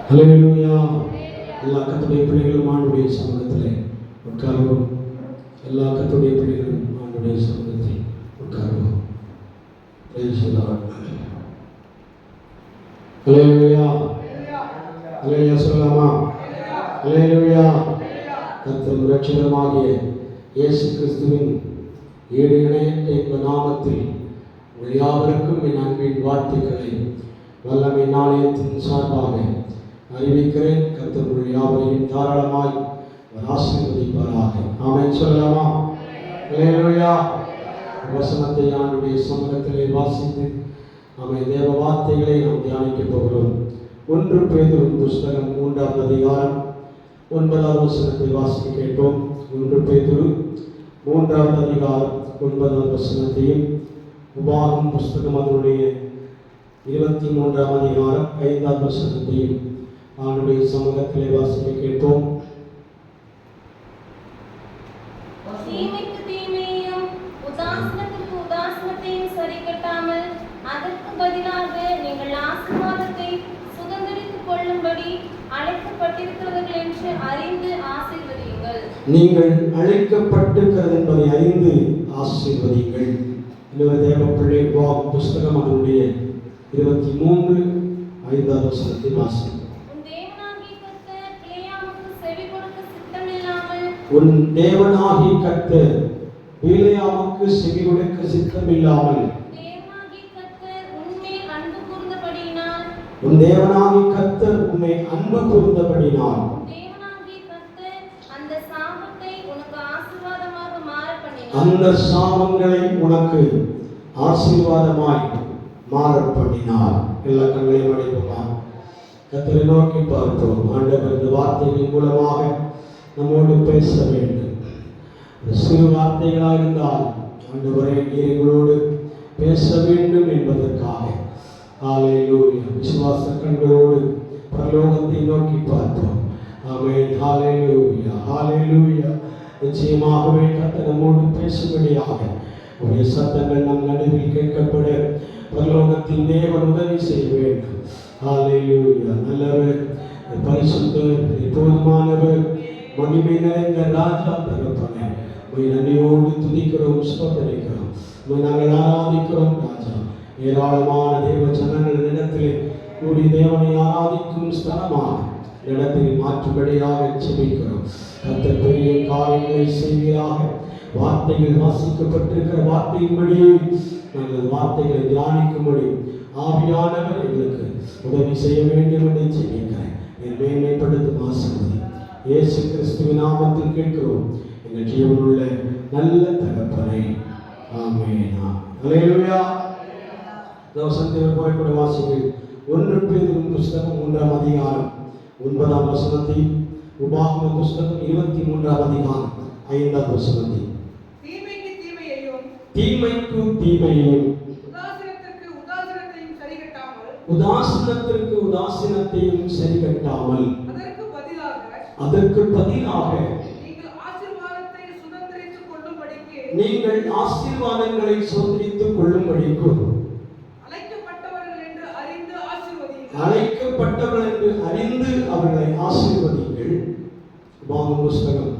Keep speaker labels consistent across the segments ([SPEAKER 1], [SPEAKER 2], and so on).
[SPEAKER 1] ஹல்லேலூயா. எல்லா கர்த்தருடைய பிள்ளைகளும் ஆண்டவருடைய சமூகத்திலே உட்காருவோம். எல்லா கர்த்தருடைய பிள்ளைகளும் ஆண்டவருடைய சமூகத்தில் உட்காருவோம். Praise the Lord. ஹல்லேலூயா. ஹல்லேலூயா சொல்லலாமா? ஹல்லேலூயா. கர்த்தர் இரட்சகருமாகிய இயேசு கிறிஸ்துவின் ஈடு இணையற்ற இந்த நாமத்தில் உங்கள் யாவருக்கும் என் அன்பின் வாழ்த்துக்களை வல்லமை நாணயத்தின் சார்பாக அறிவிக்கிறேன். கர்த்தர் உங்கள் யாவரையும் தாராளமாய் ஆசீர்வதிப்பாராக. ஆமென் சொல்லலாமா? ஹல்லேலூயா. வசனத்தை ஆண்டவருடைய சமூகத்திலே வாசித்து ஆமென் தேவ வார்த்தைகளை நாம் தியானிக்க போகிறோம். 1 பேதுரு புஸ்தகம் 3ஆம் அதிகாரம் 9ஆம் வசனத்தை வாசிக்க கேட்போம். 1 பேதுரு 3ஆம் அதிகாரம் 9ஆம் வசனத்தையும், உபாகமம் புஸ்தகம் அதனுடைய 23ஆம் அதிகாரம் 5ஆம் வசனத்தையும் ஆண்டவருடைய சமூகத்திலே வாசிக்க கேட்போம்.
[SPEAKER 2] தீமைக்கு தீமையையும் உதாசனத்திற்கு உதாசனத்தையும் சரிக்கட்டாமல் அதற்கு பதிலாக நீங்கள் ஆசீர்வாதத்தை சுதந்திரித்துக் கொள்ளும்படி அழைக்கப்பட்டிருக்கிறவர்கள் என்று அறிந்து ஆசீர்வதியுங்கள்.
[SPEAKER 1] நீங்கள் அழைக்கப்பட்டிருக்கிறது என்பதை அறிந்து ஆசீர்வதியுங்கள். இன்னொரு தேவ பிள்ளை உபாகமம் புஸ்தகம் அதனுடைய 23:5 வசனத்தை வாசிக்கும். உன் தேவனாகிய கர்த்தர் பிலேயாமுக்கு செவி கொடுக்க சித்தமில்லாமல் உன் தேவனாகிய கர்த்தர் உன்னை அன்பு கூர்ந்தபடினால் அந்த சாபங்களை உனக்கு ஆசீர்வாதமாய் மாற பண்ணினார். எல்லா கண்களையும் அடைப்போமா? கர்த்தரை நோக்கி பார்ப்போம். ஆண்டவர் இந்த வார்த்தைகளின் மூலமாக நம்மோடு பேச வேண்டும். சிறு வார்த்தைகளாக இருந்தால் ஆண்டவரே நீர் எங்களோடு பேச வேண்டும் என்பதற்காக ஹல்லேலூயா விசுவாச கண்களோடு பரலோகத்தை நோக்கி பார்ப்போம். ஆமென். ஹல்லேலூயா ஹல்லேலூயா. நிச்சயமாகவே கர்த்தர் நம்மோடு பேசும்படியாக உடைய சத்தங்கள் நம் நடுவில் கேட்கப்பட பரலோகத்தின் தேவன் உதவி செய்ய வேண்டும். ஹல்லேலூயா. நல்லவர், பரிசுத்தர், போதுமானவர், மகிமை நிறைந்த ராஜா தகப்பனே, உம்மை நன்றியோடு துதிக்கிறோம், ஸ்தோத்திரிக்கிறோம், உம்மை நாங்கள் ஆராதிக்கிறோம் ராஜா. ஏராளமான தேவ ஜனங்கள் இடத்திலே கூடி தேவனை ஆராதிக்கும் ஸ்தலமாக இடத்தில் மாற்றும்படியாக செபிக்கிறோம். கர்த்தர் பெரிய காரியங்களை செய்வீராக. வார்த்தைகள் வாசிக்கப்பட்டிருக்கிற வார்த்தையின்படியே நாங்கள் வார்த்தைகளை தியானிக்கும்படி ஆவியானவர் எங்களுக்கு உதவி செய்ய வேண்டும் என்று செபிக்கிறேன். என் மேன்மைப்படுத்தும் ஆசீர்வதி இயேசு கிறிஸ்துவின் நாமத்தில் கேட்கிறோம் எங்கள் ஜீவனுள்ள நல்ல தகப்பனே. ஆமென். ஹல்லேலூயா. வசனத்தை கூட வாசிங்கள். 1 பேதுரு புஸ்தகம் 3ஆம் அதிகாரம் 9ஆம் வசனத்தை, உபாகமம் புஸ்தகம் 23ஆம் அதிகாரம் 5ஆம் வசனத்தை. தீமைக்கு தீமையையும் உதாசீனத்திற்கு உதாசீனத்தையும் சரிகட்டாமல் அதற்கு பதிலாக நீங்கள் ஆசீர்வாதங்களை சுதந்திரித்துக் கொள்ளும்படிக்கு அழைக்கப்பட்டவர்கள் என்று அறிந்து அவர்களை ஆசீர்வதிங்கள். உபாகமம் புஸ்தகம்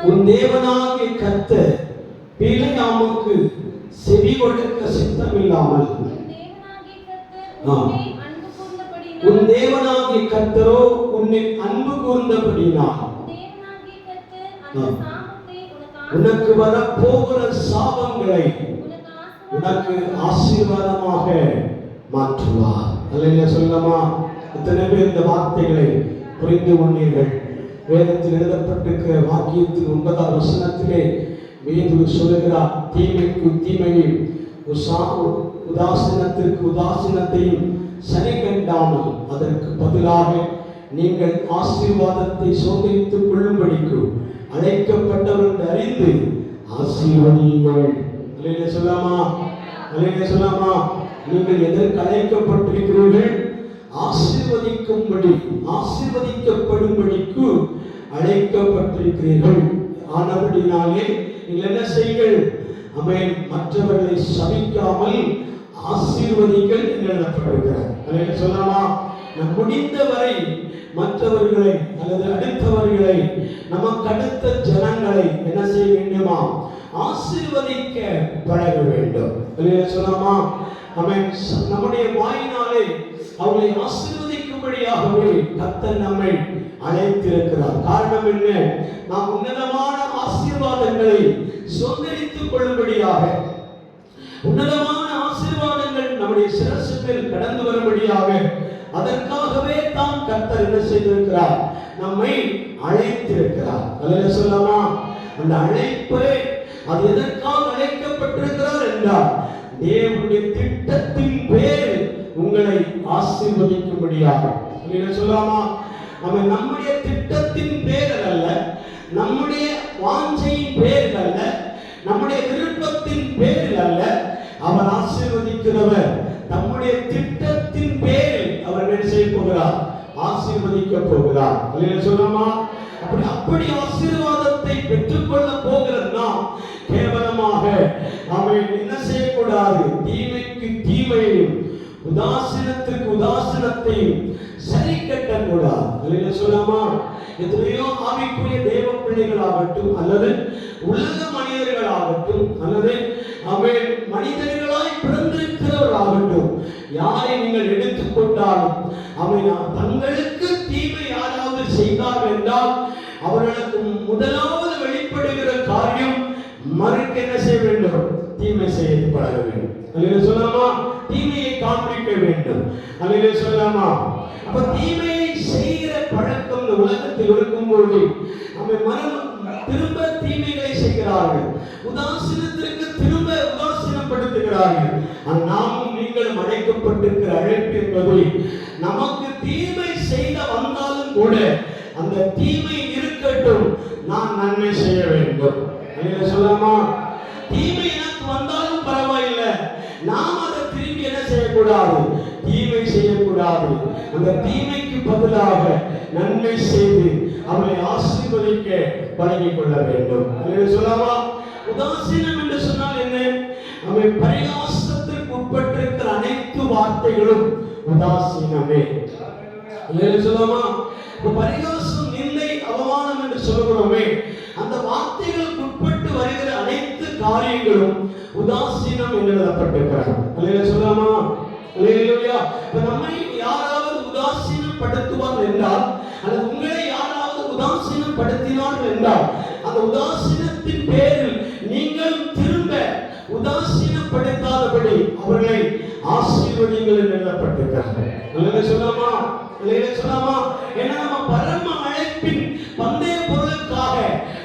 [SPEAKER 1] உன் தேவனாகிய கர்த்தர் பிலேயாமுக்கு செவி கொடுக்க சித்தமில்லாமல் உன் தேவனாகிய கர்த்தரோ உன்னை அன்பு கூர்ந்தபடினால் உனக்கு வரப்போகிற சாபங்களை உனக்கு ஆசீர்வாதமாக மாற்றுவார். அல்லேலூயா சொல்லலாமா? எத்தனை பேர் இந்த வார்த்தைகளை புரிந்து கொண்டீர்கள்? வேதத்தில் எழுதப்பட்டிருக்கிற வாக்கியத்தின் 9ஆம் வசனத்திலே பேதுரு சொல்லுகிறார், தீமைக்கு தீமையும் உதாசீனத்திற்கு உதாசீனத்தையும் சரி கண்டாமல் அதற்கு பதிலாக நீங்கள் ஆசீர்வாதத்தை சுதந்திரித்துக் கொள்ளும்படிக்கு அழைக்கப்பட்டவர்கள் அறிந்து ஆசீர்வதியுங்கள். அல்லேலூயா சொல்லாமா? அல்லேலூயா சொல்லாமா? நீங்கள் எதற்கு அழைக்கப்பட்டிருக்கிறீர்கள்? ஆசீர்வதிக்கும்படி, ஆசீர்வதிக்கப்படும்படிக்கு அழைக்கப்பட்டிருக்கிறீர்கள். ஆனபடினாலே நீங்கள் என்ன செய்யுங்கள்? ஆமென். மற்றவர்களை சபிக்காமல் ஆசீர்வதிகள் என்று எழுதப்பட்டிருக்கிறது. சொல்லலாமா, நம் முடிந்தவரை மற்றவர்களை அல்லது அடுத்தவர்களை, நமக்கு அடுத்த ஜனங்களை என்ன செய்ய வேண்டுமா? ஆசீர்வதிக்க பழக வேண்டும். சொல்லலாமா, நம்முடைய வாயினாலே அவர்களை ஆசீர்வதிக்கும்படியாகவே கர்த்தர் நம்மை அழைத்திருக்கிறார். காரணம் என்ன? நாம் உன்னதமான ஆசீர்வாதங்களை சுதந்திரித்துக் கொள்ளும்படியாக, உன்னதமான ஆசீர்வாதங்கள் நம்முடைய சிரசு மேல் கடந்து வரும்படியாக, அதற்காகவே தான் கர்த்தர் என்ன செய்திருக்கிறார்? நம்மை அழைத்திருக்கிறார். அல்லேலூயா சொல்லலாமா? அந்த அழைப்பை, அது எதற்காக அழைக்கப்பட்டிருக்கிறார் என்றால், தேவனுடைய திட்டத்தின் பேரில் உங்களை ஆசீர்வதிக்கும்படியாக. அல்லேலூயா சொல்லலாமா? நம்முடைய திட்டத்தின் பேரில் அல்ல, நம்முடைய வாஞ்சையின் பேரில் அல்ல, நம்முடைய விருப்பத்தின் பேரில் அல்ல, அவர் ஆசீர்வதிக்கிறவர் நம்முடைய திட்டத்தின் பேரில் அவர் என்ன செய்ய போகிறார்? ஆசீர்வதிக்க போகிறார். அல்லேலூயா சொல்லலாமா? அப்படி ஆசீர்வாதத்தை பெற்றுக்கொள்ள போகிறது நாம் கேவலமாக என்ன செய்யக்கூடாது? தீமைக்கு தீமையையும் உதாசீனத்துக்கு உதாசீனத்தையும் சரி கட்டக்கூடாது. அல்லேலூயா சொல்லலாமா? எத்தனையோ ஆவிக்குரிய தேவ பிள்ளைகளாகட்டும், அல்லது உலக மனிதர்களாகட்டும், அல்லது மனிதர்களாய் பிறந்திருக்கிறவர்களாகட்டும், யாரை நீங்கள் எடுத்துக்கொண்டாலும் தங்களுக்கு தீமை யாராவது செய்தார் என்றால் அவர்களுக்கு முதலாவது வெளிப்படுகிற காரியம் மறுக்க என்ன செய்ய வேண்டும்? தீமை செய்ய பழக வேண்டும். அல்லேலூயா சொல்லலாமா? தீமையை காண்பிக்க வேண்டும். அல்லேலூயா சொல்லலாமா? அப்ப தீமையை செய்கிற பழக்கம் இந்த உலகத்தில் இருக்கும்போது திரும்ப தீமைகளை செய்கிறார்கள், உதாசீனத்திற்கு திரும்ப உதாசீனப்படுத்துகிறார்கள். நாமும் நீங்களும் அழைக்கப்பட்டிருக்கிற அழைப்பு என்பது, நமக்கு தீமை செய்த வந்தாலும் கூட அந்த தீமை இருக்கட்டும், நான் நன்மை செய்ய வேண்டும். சொல்லலாமா? தீமை எனக்கு வந்தாலும் பரவாயில்லை, நாம் அதை திரும்பி என்ன செய்யக்கூடாது? தீமை செய்யக்கூடாது. அந்த தீமைக்கு பதிலாக நன்மை செய்து அவரை ஆசீர்வதிக்க பழகிக் கொள்ள வேண்டும். சொல்லலாமா? உதாசீனம் என்று சொன்னால் என்ன? பரிகாசத்திற்கு உட்பட்டிருக்கிற அனைத்து வார்த்தைகளும் உதாசீனமே. சொல்லலாமா? பரிகாசம், நிந்தை, அவமானம் என்று சொல்கிறோமே, அந்த வார்த்தைகளுக்கு உட்பட்டு வருகிற அனைத்து காரியங்களும் உதாசீனம் என்று எழுதப்பட்டிருக்கிறது. அல்லேலூயா சொல்லலாமா? அல்லேலூயா. நம்மை யாராவது உதாசீனப்படுத்துவார் என்றால், அல்லது உங்களை யாராவது உதாசீனப்படுத்தினார்கள் என்றால், அந்த உதாசீனத்தின் பேரில் நீங்கள் திரும்ப உதாசீனப்படுத்தாதபடி அவர்களை ஆசீர்வதிங்கள் என்று எழுதப்பட்டிருக்கிறது. அல்லேலூயா சொல்லலாமா? அல்லேலூயா சொல்லலாமா? ஏன்னா நம்ம பரம அழைப்பின் பந்தய பொருளுக்காக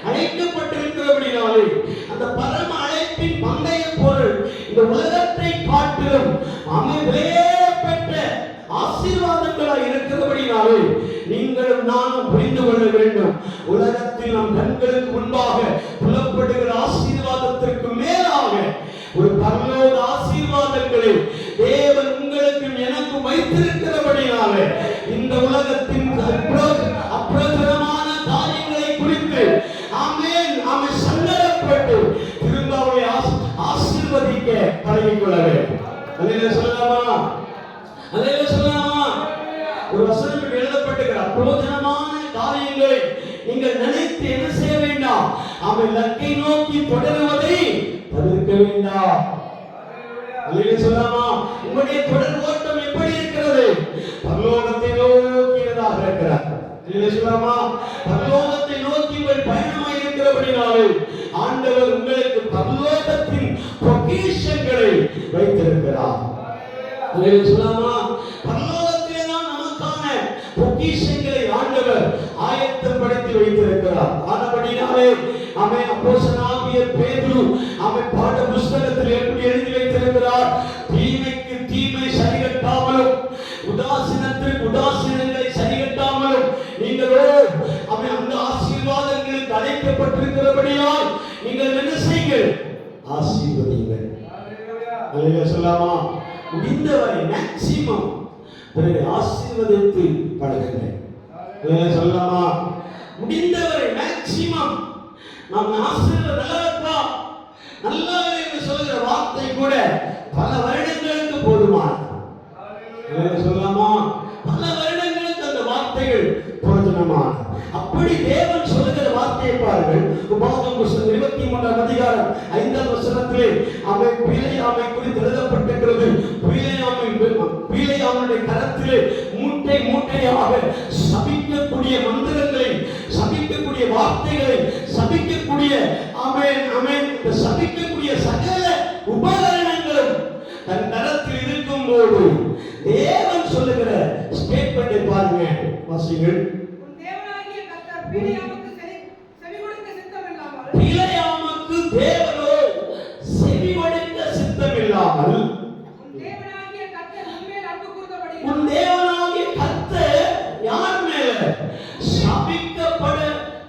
[SPEAKER 1] அழைக்கப்பட்டிருக்கிறபடினாலே, அந்த பரம அழைப்பின் பந்தய பொருள் இந்த உலகத்தை காட்டிலும் அமைதியேற்பட்ட ஆசீர்வாதங்களாய் இருக்கிறபடினாலே, நீங்களும் நானும் புரிந்து கொள்ள வேண்டும். உலகத்தில் நம் கண்களுக்கு முன்பாக புலப்படுகிற ஆசீர்வாதத்திற்கு மேலாக ஒரு பரலோக ஆசீர்வாதங்களை தேவன் உங்களுக்கும் எனக்கும் வைத்திருக்கிறபடினாலே, இந்த உலகத்தின் அப்பிரதமான காரியங்களை குறித்து சங்கடப்பட்டு திரும்ப அவரை ஆசீர்வதிக்க பழகிக் கொள்ள வேண்டும். அல்லேலூயா சொல்லலாமா? அல்லேலூயா சொல்லலாமா? ஒரு வசனம் எழுதப்பட்டிருக்கிற அப்பிரயோஜனமான காரியங்களை நீங்கள் நினைத்து என்ன செய்ய வேண்டாம்? லக்கை நோக்கி தொடருவதை தவிர்க்க வேண்டாம். அல்லேலூயா சொல்லலாமா? உங்களுடைய தொடர் ஓட்டம் எப்படி இருக்கிறது? பரலோகத்தை நோக்கியதாக இருக்கிறார். அல்லேலூயா சொல்லலாமா? பரலோகத்தை நோக்கி உங்கள் பயணமாய் இருக்கிறபடினாலே ஆண்டவர் உங்களுக்கு பரலோகத்தின் பொக்கிஷங்களை வைத்திருக்கிறார். அல்லேலூயா சொல்லலாமா? பரலோகத்திலே தான் நமக்கான பொக்கிஷங்களை ஆண்டவர் ஆயத்தப்படுத்தி வைத்திருக்கிறார். ஆனபடினாலே அப்போஸ்தலனாகிய பேதுரு பாட புஸ்தகத்தில் எப்படி எழுதி வைத்திருக்கிறார்? தீமைக்கு தீமை சரிகட்டாமலும் உதாசீனத்திற்கு உதாசீனங்களை சரிகட்டாமலும் நீங்களோ அந்த ஆசீர்வாதங்களுக்கு அழைக்கப்பட்டிருக்கிறபடியால் நீங்கள் என்ன செய்யுங்கள்? ஆசீர்வதிங்கள். அல்லேலூயா சொல்லலாமா? முடிந்தவரை மேக்ஸிமம் பிறரை ஆசீர்வதித்து பழகுங்கள். அல்லேலூயா சொல்லலாமா? முடிந்தவரை மேக்ஸிமம் நாம் ஆசீர்வாதம் நல்லா சொல்லுகிற வார்த்தை கூட பல வருடங்களுக்கு அப்படி தேவன் சொல்லுகிற வார்த்தையை பாருங்கள். உபாகமம் புத்தகம் 23ஆம் அதிகாரம் 5ஆம் வசனத்திலே அவன் பிலேயாமை குறித்து எழுதப்பட்டிருக்கிறது. பிலேயாமுடைய கரத்திலே மூட்டை மூட்டையாக சபிக்கக்கூடிய மந்திரங்களை, சபிக்கக்கூடிய வார்த்தைகளை, சபிக்கக்கூடிய ஆமென் ஆமென் இந்த சபிக்கக்கூடிய சகல உபகரணங்களும் தன் கரத்தில் இருக்கும் போது தேவன் சொல்லுகிற ஸ்டேட்மெண்டை பாருங்க, வாசிங்கள். பிலேயாமுக்கு தேவனோ செவி கொடுக்க சித்தமில்லாமல் உன் தேவனாகிய கர்த்தர் யார் மேல சபிக்கப்பட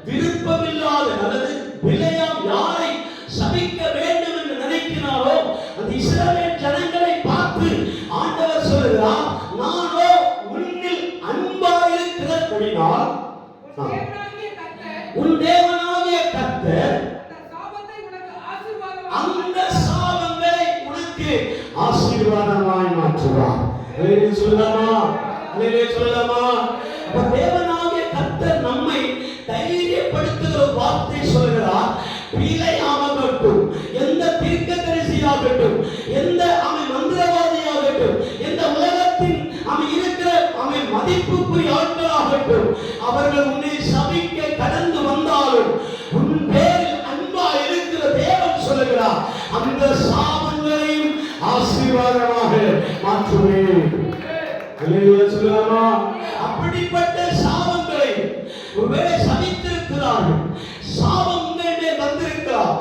[SPEAKER 1] விருப்பமில்லாத, அல்லது பிலேயாம் யாரை சபிக்க வேண்டும் என்று நினைக்கிறாரோ அந்த இஸ்ரவேல் ஜனங்களை பார்த்து ஆண்டவர் சொல்லுகிறார், நானோ உன்னில் அன்பாயிருக்கிறபடியால் உன் தேவனாகிய கர்த்தர் அந்த சாபங்களை உனக்கு ஆசீர்வாதமாய் மாற்றுவார். அல்லேலூயா சொல்லலாமா? அல்லேலூயா சொல்லலாமா? அப்ப தேவனாகிய கர்த்தர் நம்மை தைரியப்படுத்துகிற வார்த்தை சொல்கிறார். பிலேயாமாகட்டும், எந்த தீர்க்கதரிசியாகட்டும், எந்த அவன் மந்திரவாதியாகட்டும், எந்த உலகத்தின் அவன் இருக்கிற அவன் மதிப்புக்குரிய ஆட்களாகட்டும், அவர்கள் உன்னை சபிக்க கடந்து வந்தாலும் உன் பேரில் அன்பா இருக்கிற தேவன் சொல்லுகிறார், அந்த சாபங்களையும் ஆசீர்வாதமாக மாற்றுவேன். அல்லேலூயா சொல்லலாமா? அப்படிப்பட்ட சாபங்களை ஒருவேளை சபித்திருக்கிறார்கள், சாபம் உங்களிடையே வந்திருக்கிறார்,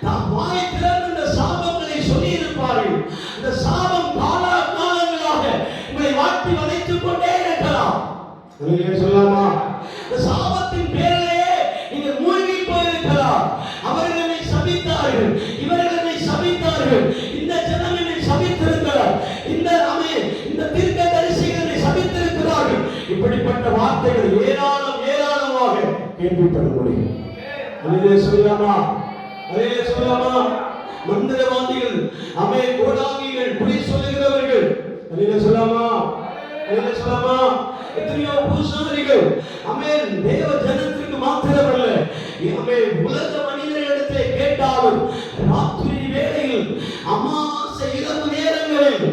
[SPEAKER 1] தாம் வாயை திறந்து இந்த சாபங்களை சொல்லி இருப்பார்கள். இந்த சாபம் காலங்களாக உங்களை வாட்டி வதைத்துக் கொண்டே இருக்கலாம். அல்லேலூயா சொல்லலாமா? இந்த சாபத்தின் பேரிலேயே நீங்கள் மூழ்கி போயிருக்கலாம். அவர்கள் என்னை சபித்தார்கள், இவர்கள் என்னை சபித்தார்கள், இந்த ஜனம் என்னை சபித்திருக்கிறார், இந்த தீர்க்கதரிசிகள் என்னை சபித்திருக்கிறார்கள். இப்படிப்பட்ட வார்த்தைகள் ஏராளமாக கேள்விப்பட முடியும். அல்லேலூயா சொல்லலாமா? அல்லேலூயா சொல்லலாமா? மந்திரவாதிகள், கோடாங்கிகள், குறி சொல்லுகிறவர்கள், அல்லேலூயா சொல்லலாமா? அல்லேலூயா சொல்லலாமா? எத்தனையோ பூசாரிகள் தேவ ஜனத்திற்கு மாத்திரமல்ல, உலக மனிதர்களிடத்தை கேட்டாலும் ராத்திரி வேளையில், அமாவாசை இரவு நேரங்களில்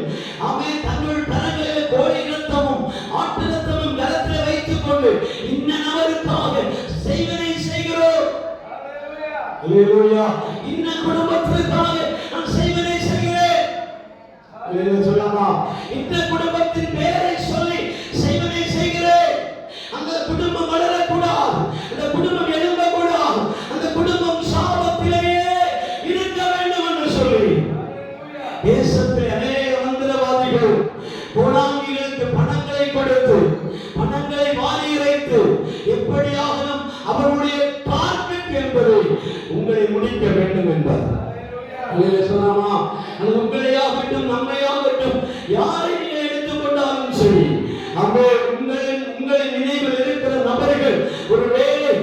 [SPEAKER 1] தங்கள் கரங்களில் கோழி ரத்தமும் ஆட்டு ரத்தமும் கரத்தில் வைத்துக் கொண்டு இன்ன நபருக்காக செய்வனை செய்கிறோம். அல்லேலூயா. இன்ன குடும்பத்திற்காக நான் செய்வனை செய்கிறேன். அல்லேலூயா சொல்லலாமா? இந்த குடும்பத்தின் பெயரை சொல்லி செய்வனை செய்கிறேன். அந்த குடும்பம் வளரக்கூடாது, அந்த குடும்பம் எழும்பக்கூடாது, அந்த குடும்பம் சாபத்திலேயே இருக்க வேண்டும் என்று சொல்லி தேசத்தில் அநேக மந்திரவாதிகள் கோடாங்கிகளுக்கு பணங்களை கொடுத்து, பணங்களை வாரி இறைத்து, எப்படியாகணும் அவருடைய டார்கெட் என்பதை உங்களை முடிக்க வேண்டும் என்பார். அல்லேலூயா சொல்லலாமா? அது உங்களையாகட்டும் நம்மையாகட்டும் யாரை நீங்கள் எடுத்துக்கொண்டாலும் சரி, உங்களின் நினைவில் இருக்கிற நபர்கள் ஒருவேளை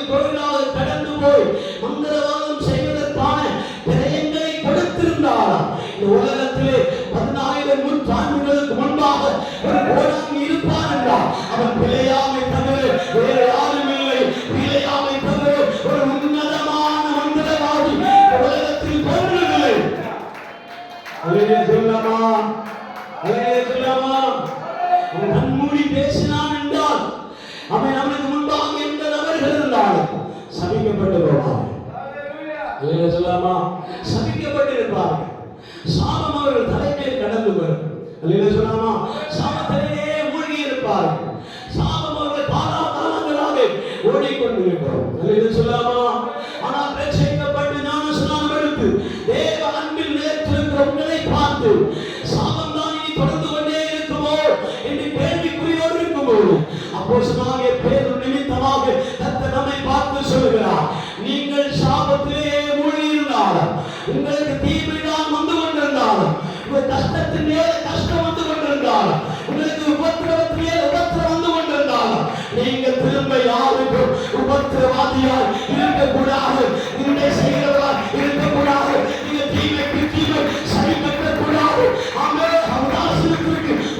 [SPEAKER 1] கோயிலாக கடந்து போய் மந்திரவாதம் செய்வதற்கான திரையங்களை கொடுத்திருந்தாரா? இந்த உலகத்திலே 10,000 நூற்றாண்டுகளுக்கு முன்பாக ஒரு கோடாங்கி இருப்பார் என்றால் அவன் பிலேயாமை தவிர வேறு யாரும் இல்லை. பிலேயாமை தவிர ஒரு உன்னதமான மந்திரவாதி உலகத்தில் தோன்றவில்லை. அல்லேலூயா சொல்லலாமா? அல்லேலூயா சொல்லலாமா? அவன் கண்மூடி பேசினான் என்றால் அவனுக்கு முன்பாக எந்த நபர்கள் இருந்தாலும் சபிக்கப்பட்டு போவார்கள். அல்லேலூயா சொல்லலாமா? சபிக்கப்பட்டிருப்பார்கள். சாபம் அவர்கள் தலைமையில் கடந்து வரும். அல்லேலூயா சொல்லலாமா? சாபத்திலேயே மூழ்கி இருப்பார்கள். சாபம் அவர்கள் காலாகாலங்களாக ஓடிக்கொண்டிருக்கிறோம். அல்லேலூயா சொல்லலாமா? ஆனால் ரட்சிக்கப்பட்டு ஞானஸ்நானம் எடுத்து தேவ அன்பில் நிலைத்திருக்கிற உங்களை பார்த்து சாபம் தான் இனி தொடர்ந்து கொண்டே இருக்குமோ என்று கேள்விக்குறியோடு இருக்கும்போது அப்போஸ்தலனாகிய பேதுரு நிமித்தமாக கர்த்தர் நம்மை பார்த்து சொல்கிறார், நீங்கள் சாபத்திலேயே மூழ்கி இருந்தாலும், உங்களுக்கு தீமைதான் வந்து கொண்டிருந்தாலும், உங்கள் கஷ்டத்தின் மேல கஷ்டம் வந்து கொண்டிருந்தாலும், உங்களுக்கு உபத்திரவத்தின் மேல உபத்திரம் வந்து கொண்டிருந்தாலும், நீங்கள் திரும்ப யாருக்கும் உபத்திரவாதியால் இருக்கக்கூடாது, நிந்தை செய்கிறவரால் இருக்கக்கூடாது, நீங்கள் தீமைக்கு தீமை சரி கட்டக்கூடாது,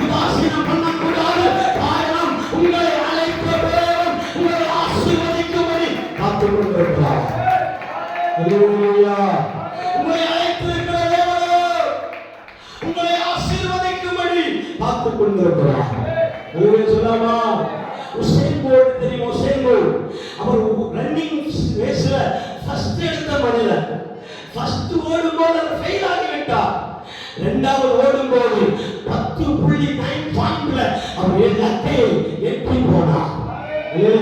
[SPEAKER 1] உதாசீனம் பண்ணக்கூடாது. காரணம் உங்களை அழைத்த தேவன் உங்களை கொண்டிருக்கிறார். சொல்லாமா உசேன் போல்ட் தெரியும்? உசேன் போல்ட் அவர் ரன்னிங் ரேஸ்ல ஃபர்ஸ்ட் எடுத்த மனிதர். ஃபர்ஸ்ட் ஓடும்போது அவர் ஃபெயில் ஆகிவிட்டார். இரண்டாவது ஓடும்போது 10.9 அவர் இலக்கை எட்டி போனார்.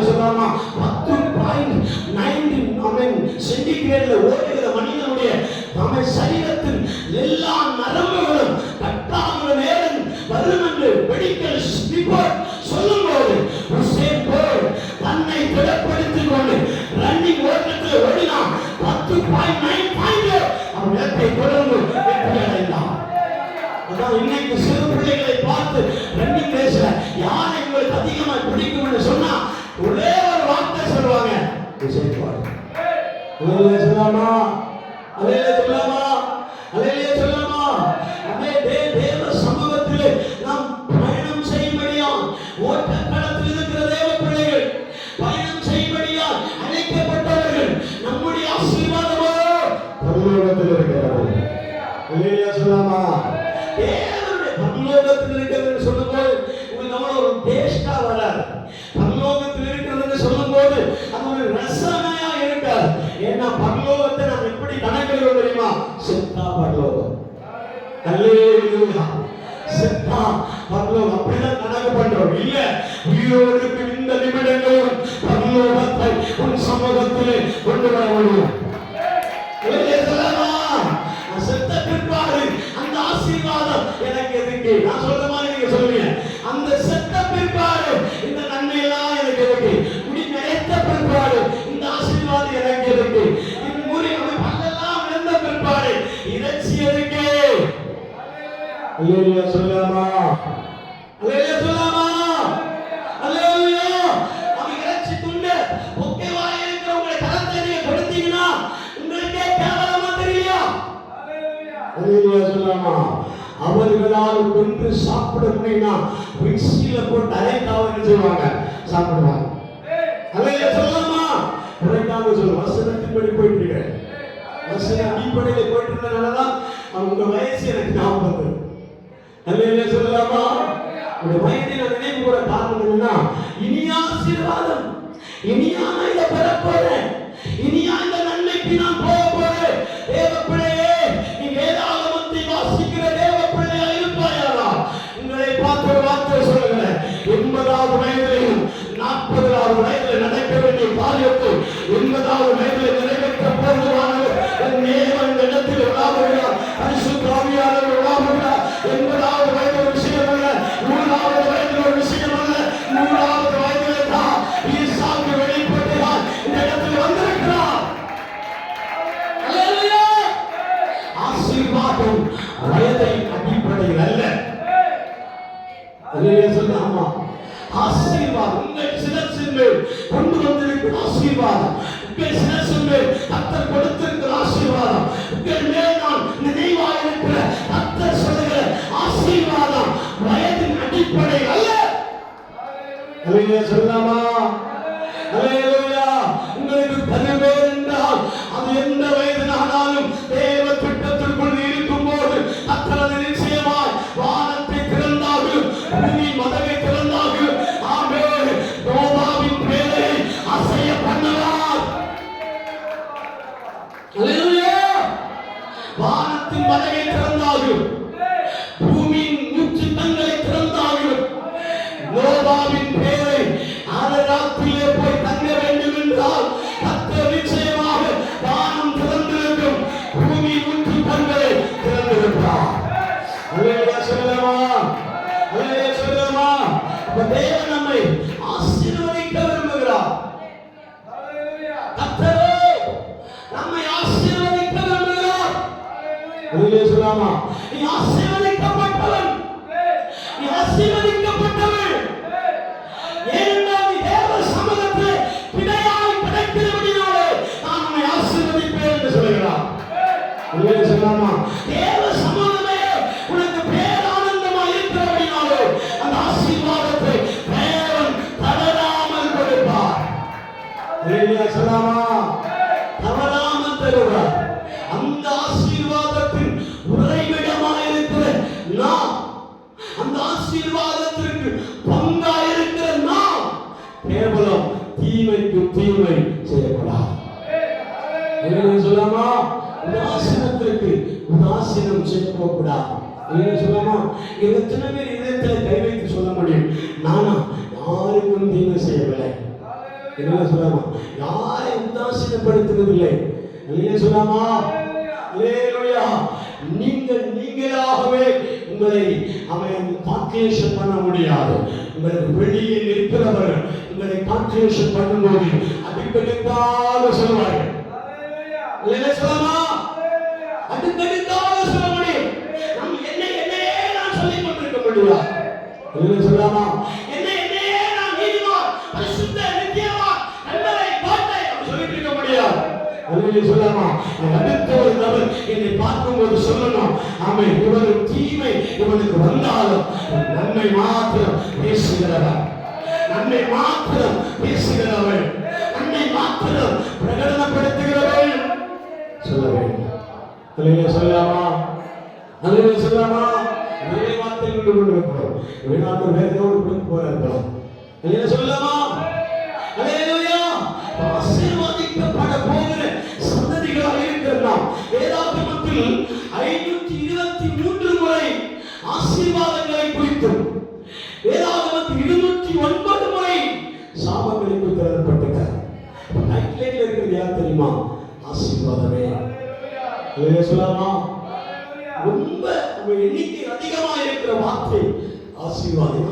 [SPEAKER 1] சொல்லாமா 10.9 சென்டிகிரேட்ல ஓடுகிற மனிதனுடைய சரீரத்தின் எல்லா நரம்புகளும் கட்டாகிற நேரம் வரும் என்று மெடிக்கல் ரிப்போர்ட் சொல்லும்போது உசேன் போல்ட் தன்னை திடப்படுத்திக் கொண்டு ரன்னிங் ஓட்டத்தில் ஓடினான். 10.9 அவன் இலக்கை தொடர்ந்து வெற்றி அடைந்தான். அதான் இன்னைக்கு சிறு பிள்ளைகளை பார்த்து ரன்னிங் ரேஸ்ல யாரை உங்களுக்கு அதிகமா பிடிக்கும் என்று சொன்னா ஒரே ஒரு வார்த்தை சொல்லுவாங்க, உசேன் போல்ட். சொல்லாமா அலையிலே சொல்லாமா அலையிலே சொல்லாமா. அதே தேவ சமூகத்திலே நாம் பயணம் செய்யும்படியா ஓட்டக்களத்தில் இருக்கிற தேவ பிள்ளைகள் பயணம் செய்யும்படியா அழைக்கப்பட்டவர்கள் நம்முடைய ஆசீர்வாதமோ பரலோகத்தில் இருக்கிறது. அலையிலே சொல்லாமா தேவனுடைய பரலோகத்தில் இருக்கிறது சொல்லும்போது உங்களுக்கு அவ்வளவு ஒரு டேஸ்டா வராது. பரலோகத்தில் இருக்கிறது சொல்லும்போது அது ஒரு ரசனையா இருக்காது. ஏன்னா பரலோகத்தை நாம் எப்படி கணக்கிடுவோம் தெரியுமா? செத்தா பரலோகம். அல்லேலூயா. செத்தா பரலோகம் அப்படிதான் கணக்கு பண்றோம். இல்ல உயிரோடு இந்த நிமிடங்களும் பரலோகத்தை உன் சமூகத்திலே கொண்டு வர முடியும். செத்த பிற்பாடு அந்த ஆசீர்வாதம் எனக்கு எதுக்கு? நான் சொல்ற மாதிரி நீங்க சொல்லுவீங்க. அந்த செத்த பிற்பாடு இந்த நன்மை எல்லாம் எனக்கு எதுக்கு? முடி நினைத்த பிற்பாடு இந்த ஆசீர்வாதம் எனக்கு எதுக்கு? இந்த முடி பல்லெல்லாம் விழுந்த பிற்பாடு இறைச்சி எதுக்கு? அல்லேலூயா சொல்லலாமா? அல்லேலூயா சொல்லலாமா? அல்லேலூயா. அவன் இறைச்சி துண்டு ஓகேவா இருக்கிற உங்களை கரத்தை நீங்க கொடுத்தீங்கன்னா உங்களுக்கே கேவலமா தெரியலையா? அல்லேலூயா சொல்லலாமா? அவர்களால் கொன்று சாப்பிட முடியும்னா மிக்ஸியில போட்டு அரைக்காவன்னு சொல்லுவாங்க, சாப்பிடுவாங்க. அல்லேலூயா சொல்லலாமா? குறைக்காம சொல்லுவாங்க. வசனத்தின்படி போயிட்டு இருக்கேன். வசன அடிப்படையில் போயிட்டு இருந்தனாலதான் அவங்க வயசு எனக்கு ஞாபகம் வருது. அல்லேலூயா சொல்லலாமா? உங்க வயதை நான் நினைவு கூட காரணம் என்னன்னா இனியா ஆசீர்வாதம், இனியா நான் இதை பெற போறேன், இனியா இந்த நன்மைக்கு நான் போக போறேன். தேவ பிள்ளையே, நீ வேதாகமத்தை வாசிக்கிற தேவ பிள்ளையா இருப்பாயாரா? உங்களை பார்த்து ஒரு வார்த்தை சொல்லுகிறேன். 80வது வயதிலையும் 40வது வயதில் நடக்க வேண்டிய காரியத்தை 80வது வயதில் நிறைவேற்ற போதுமானது என் தேவன் இந்த இடத்தில் உலாவுகிறார். பரிசுத்த ஆவியானவர் உலாவுகிறார். 80வது வயது ஒரு விஷயம் அல்ல, 100வது வயதில் ஒரு விஷயம் அல்ல, 100வது வயதிலே தான் ஈசாக்கு வெளிப்பட்டார். இந்த இடத்தில் வந்திருக்கிறார். அல்லேலூயா. ஆசீர்வாதம் வயதை அடிப்படையில் அல்ல. அல்லேலூயா சொல்லாமா? ஆசீர்வாதம் உங்கள் சிரசின் மேல் கொண்டு வந்திருக்கிற ஆசீர்வாதம், உங்கள் சிரசின் மேல் கர்த்தர் கொடுத்திருக்கிற ஆசீர்வாதம், உங்கள் மேல் நான் நினைவாயிருக்கிற கர்த்தர் சொல்லுகிற ஆசீர்வாதம் வயதின் அடிப்படை அல்ல. அல்லேலூயா சொல்லாமா? அல்லேலூயா. உங்களுக்கு பரிவேர் என்றால் அது எந்த வயதினாலும் தேவ திட்டத்திற்குள் இருக்கும் போது கர்த்தர் நிச்சயமாய் வானத்தை திறந்தாகும், பூமி மதகை திறந்தாகும். ஆமென். நோவாவின் பேரை அசைய பண்ணுவார். அல்லேலூயா. வானத்தின் மதகை திறந்தாகும், பூமியின் முச்சித்தங்களை திறந்தாகும். நோவாவின் பேரை அரராத்திலே போய் தங்க வேண்டும் என்றால் கர்த்தர் நிச்சயமாக வானம் திறந்திருக்கும், பூமி முச்சித்தங்களை திறந்திருப்பார். அல்லேலூயா சொல்லலாமா? அல்லேலூயா சொல்லலாமா? தேவன் நம்மை ஆசீர்வதிக்க விரும்புகிறார். கர்த்தரே நம்மை ஆசீர்வதிக்க விரும்புகிறார். அல்லேலூயா சொல்லலாமா? நீ ஆசீர்வதிக்கப்பட்டவன், நீ ஆசீர்வதிக்கப்பட்டவன். ஏனென்றால் நீ தேவ சமூகத்தில் கிடையாய் கிடைக்கிறபடினாலே நான் உன்னை ஆசீர்வதிப்பேன் என்று சொல்கிறார். அல்லேலூயா சொல்லலாமா? தேவ சமூகமே உனக்கு பேரானந்தமாய் இருக்கிறபடினாலே அந்த ஆசீர்வாதத்தை தேவன் தவறாமல் கொடுப்பார். அல்லேலூயா சொல்லலாமா? தவறாமல் தருவார். அந்த ஆசீர்வாதத்தின் உறைவிடமாய் இருக்கிற நாம் அந்த ஆசீர்வாத ஒன்றும் செய்ய போகக்கூடாது. சொல்லமா எத்தனை பேர் இதயத்துல கை வைத்து சொல்ல முடியும், நானா யாருக்கும் தீமை செய்யவில்லை. என்ன சொல்லாமா, யாரை உதாசீனப்படுத்துவதில்லை. சொல்லாமா நீங்களாகவே உங்களை அவன் கால்குலேஷன் பண்ண முடியாது. உங்களுக்கு வெளியே இருக்கிறவர்கள் உங்களை கால்குலேஷன் பண்ணும்போது அடுக்கடுக்காக சொல்லுவார்கள். சொல்லமா அடுக்கடுக்காக சொல்ல முடியும். நம்ம என்னையே நான் சொல்லிக் கொண்டிருக்க முடியாது. சொல்லாமா என்னையே நான் நீதிமான், பரிசுத்த, நித்தியவான், நல்லவை, கோட்டை அப்படி சொல்லிட்டு இருக்க முடியாது. சொல்லமா அடுத்த ஒரு நபர் என்னை பார்க்கும்போது சொல்லணும், ஆமென், இவனுக்கு தீமை இவனுக்கு வந்தாலும் நன்மை மாத்திரம் பேசுகிறவன், நன்மை மாத்திரம் பேசுகிறவள், நன்மை மாத்திரம் பிரகடனப்படுத்துகிறவள் சொல்ல வேண்டும். சொல்லலாமா சொல்லலாமா ஒரே வார்த்தை கொண்டு கொண்டிருக்கிறோம். வெளிநாட்டு வேலையோடு கொடுக்க போறார்கள். சொல்லலாமா ஆசீர்வதிக்கப்பட போகிற சந்ததிகளாக இருக்கிறோம். வேதாகமத்தில் 523 முறை ஆசீர்வாதங்களை குறித்தும் வேதாகமத்தில் 209 முறை சாபங்களை குறித்து எழுதப்பட்டிருக்கிறது. நைட்லைன்ல இருக்கிறது யார் தெரியுமா? ஆசீர்வாதமே. சொல்லலாமா ரொம்ப எண்ணிக்கை அதிகமாக இருக்கிற வார்த்தை ஆசீர்வாதம்.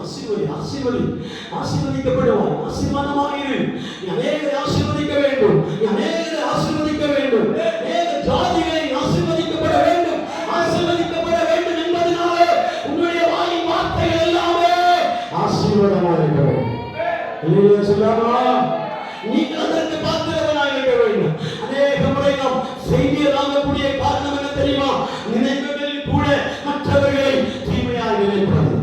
[SPEAKER 1] ஆசீர்வதிக்கப்படுவார். ஆசீர்வாதமாக இரு. நீ அநேகரை ஆசீர்வதிக்க வேண்டும். நீ அநேகரை ஆசீர்வதிக்க வேண்டும். அநேக ஜாதிகளை ஆசீர்வதிக்கப்பட வேண்டும். ஆசீர்வதிக்கப்பட வேண்டும் என்பதனாலே உன்னுடைய வாயின் வார்த்தைகள் எல்லாமே ஆசீர்வாதமாக இருக்க வேண்டும். சொல்லாமா நீங்கள் அதற்கு பாத்திரவனாக இருக்க வேண்டும். அநேக முறை நாம் செய்தியை வாங்கக்கூடிய காரணம் என்ன தெரியுமா? நினைவுகளில் கூட மற்றவர்களை தீமையாக நினைப்பது.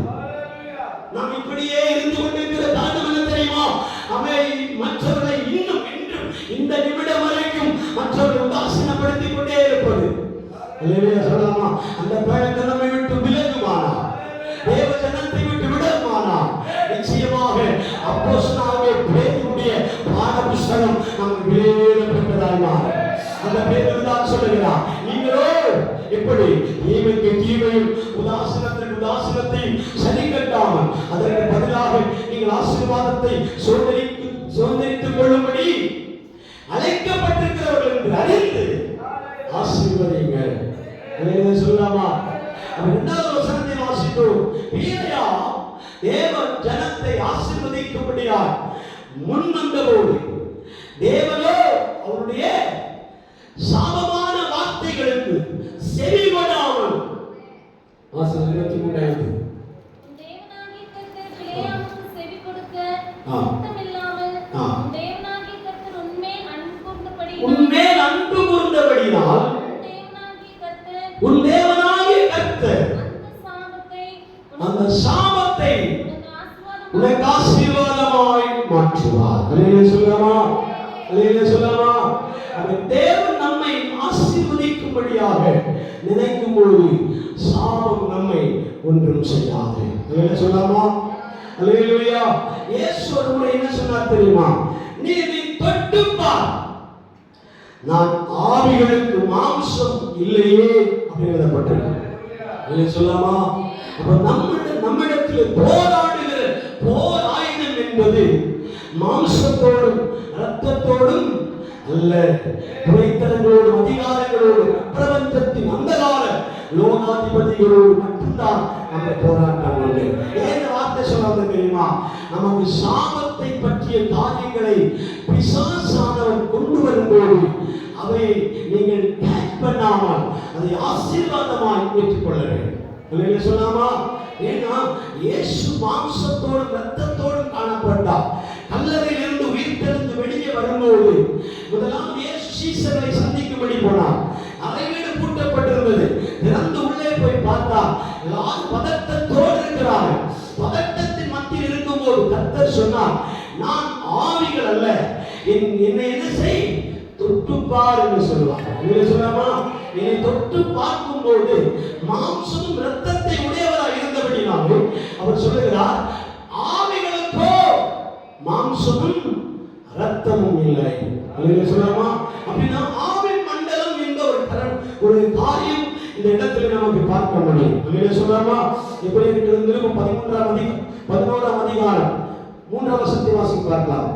[SPEAKER 1] நாம் இப்படியே இருந்து கொண்டிருக்கிற காரணம் என்ன தெரியுமா? அவை மற்றவர்களை இன்னும் என்றும் இந்த நிமிடம் வரைக்கும் மற்றவர்கள் உதாசீனப்படுத்திக் கொண்டே இருப்பது. சொல்லலாமா அந்த பழக்கம் நம்மை விட்டு விலகுமானா, தேவ ஜனத்தை விட்டு விடமானா, நிச்சயமாக அப்போஸ்தலனாகிய பேதுருவுடைய பாட புத்தகம் நமக்கு வெளியிடப்பட்டதாய் மாறும். அந்த பேதுரு தான் சொல்லுகிறார், நீங்களோ எப்படி தீமைக்கு தீமையும் உதாசீனத்திற்கு உதாசீனத்தையும் சரி கட்டாமல் அதற்கு பதிலாக நீங்கள் ஆசீர்வாதத்தை சுதந்திரித்துக் கொள்ளும்படி அழைக்கப்பட்டிருக்கிறவர்கள் என்று அறிந்து ஆசீர்வதியுங்கள். சொல்லலாமா? இரண்டாவது வசனத்தை வாசித்தோம். பிரியையா தேவ ஜனத்தை ஆசீர்வதிக்கும்படியாய் முன் வந்தபோது தேவனோ அவருடைய சாபமான வார்த்தைகளுக்கு செவி கொடாமல் வாசனம் 23
[SPEAKER 2] தேவனாகிய கர்த்தர் பிலேயாமுக்கு செவி கொடுக்க சித்தமில்லாமல் தேவனாகிய கர்த்தர் உன்மேல் அன்பு கூர்ந்தபடியினால் உன் தேவனாகிய கர்த்தர் அந்த சாபத்தை உனக்கு ஆசீர்வாதமாய் மாற்றுவார். சொல்லலாமா தேவன் நம்மை ஆசீர்வதிக்கும்படியாக நினைக்கும் பொழுது சாபம் நம்மை ஒன்றும் செய்யாது. சொல்லலாமா? இயேசு ஒரு முறை என்ன சொன்னார் தெரியுமா? நீ தொட்டுப்பார், நான் ஆவிகளுக்கு மாம்சம் இல்லையே அப்படின்னு சொல்லலாமா? நம்மிடத்தில் போராடுகிற போர் ஆயுதம் என்பது மாம்சத்தோடும் இரத்தத்தோடும் அல்ல, துணைத்தனங்களோடும் அதிகாரங்களோடும் பிரபஞ்சத்தின் அந்தகார லோகாதிபதிகளோடு மட்டும்தான் அந்த போராட்டம் உண்டு. ஏன் வார்த்தை சொல்லாத தெரியுமா? நமக்கு சாபத்தை பற்றிய காரியங்களை பிசாசானவன் கொண்டு வரும்போது அதை நீங்கள் கேட்ச் பண்ணாமல் அதை ஆசீர்வாதமாய் ஏற்றுக்கொள்ள வேண்டும். சொல்லாமா? ஏன்னா இயேசு மாம்சத்தோடும் இரத்தத்தோடும் காணப்பட்டார். கல்லறையில் இருந்து உயிர்த்தெழுந்து வெளியே வரும்போது முதலாம் இயேசு சீசர்களை சந்திக்கும்படி போனார். அறை வீடு பூட்டப்பட்டிருந்தது. திறந்து உள்ளே போய் பார்த்தார். எல்லாரும் பதட்டத்தோடு இருக்கிறார்கள். பதட்டத்தின் மத்தியில் இருக்கும்போது கர்த்தர் சொன்னார், நான் ஆவிகள் அல்ல, என்னை என்ன செய், தொட்டுப்பார் என்று சொல்லுவார். சொல்லாமா? என்னை தொட்டு பார்க்கும் போது மாம்சமும் இரத்தத்தை உடையவராக இருந்தபடினாலே அவர் சொல்லுகிறார், ஆவிகளுக்கோ மாம்சமும் இரத்தமும் இல்லை. சொல்லலாமா? அப்படின்னா ஆவி மண்டலம் என்ற ஒரு காரியம் இந்த இடத்துல நமக்கு பார்க்க முடியும். அல்லேலூயா சொல்லாமா? எபிரேயர் நிருபம் 11ஆம் அதிகாரம் 3ஆம் வசனத்தை வாசித்து பார்க்கலாம்.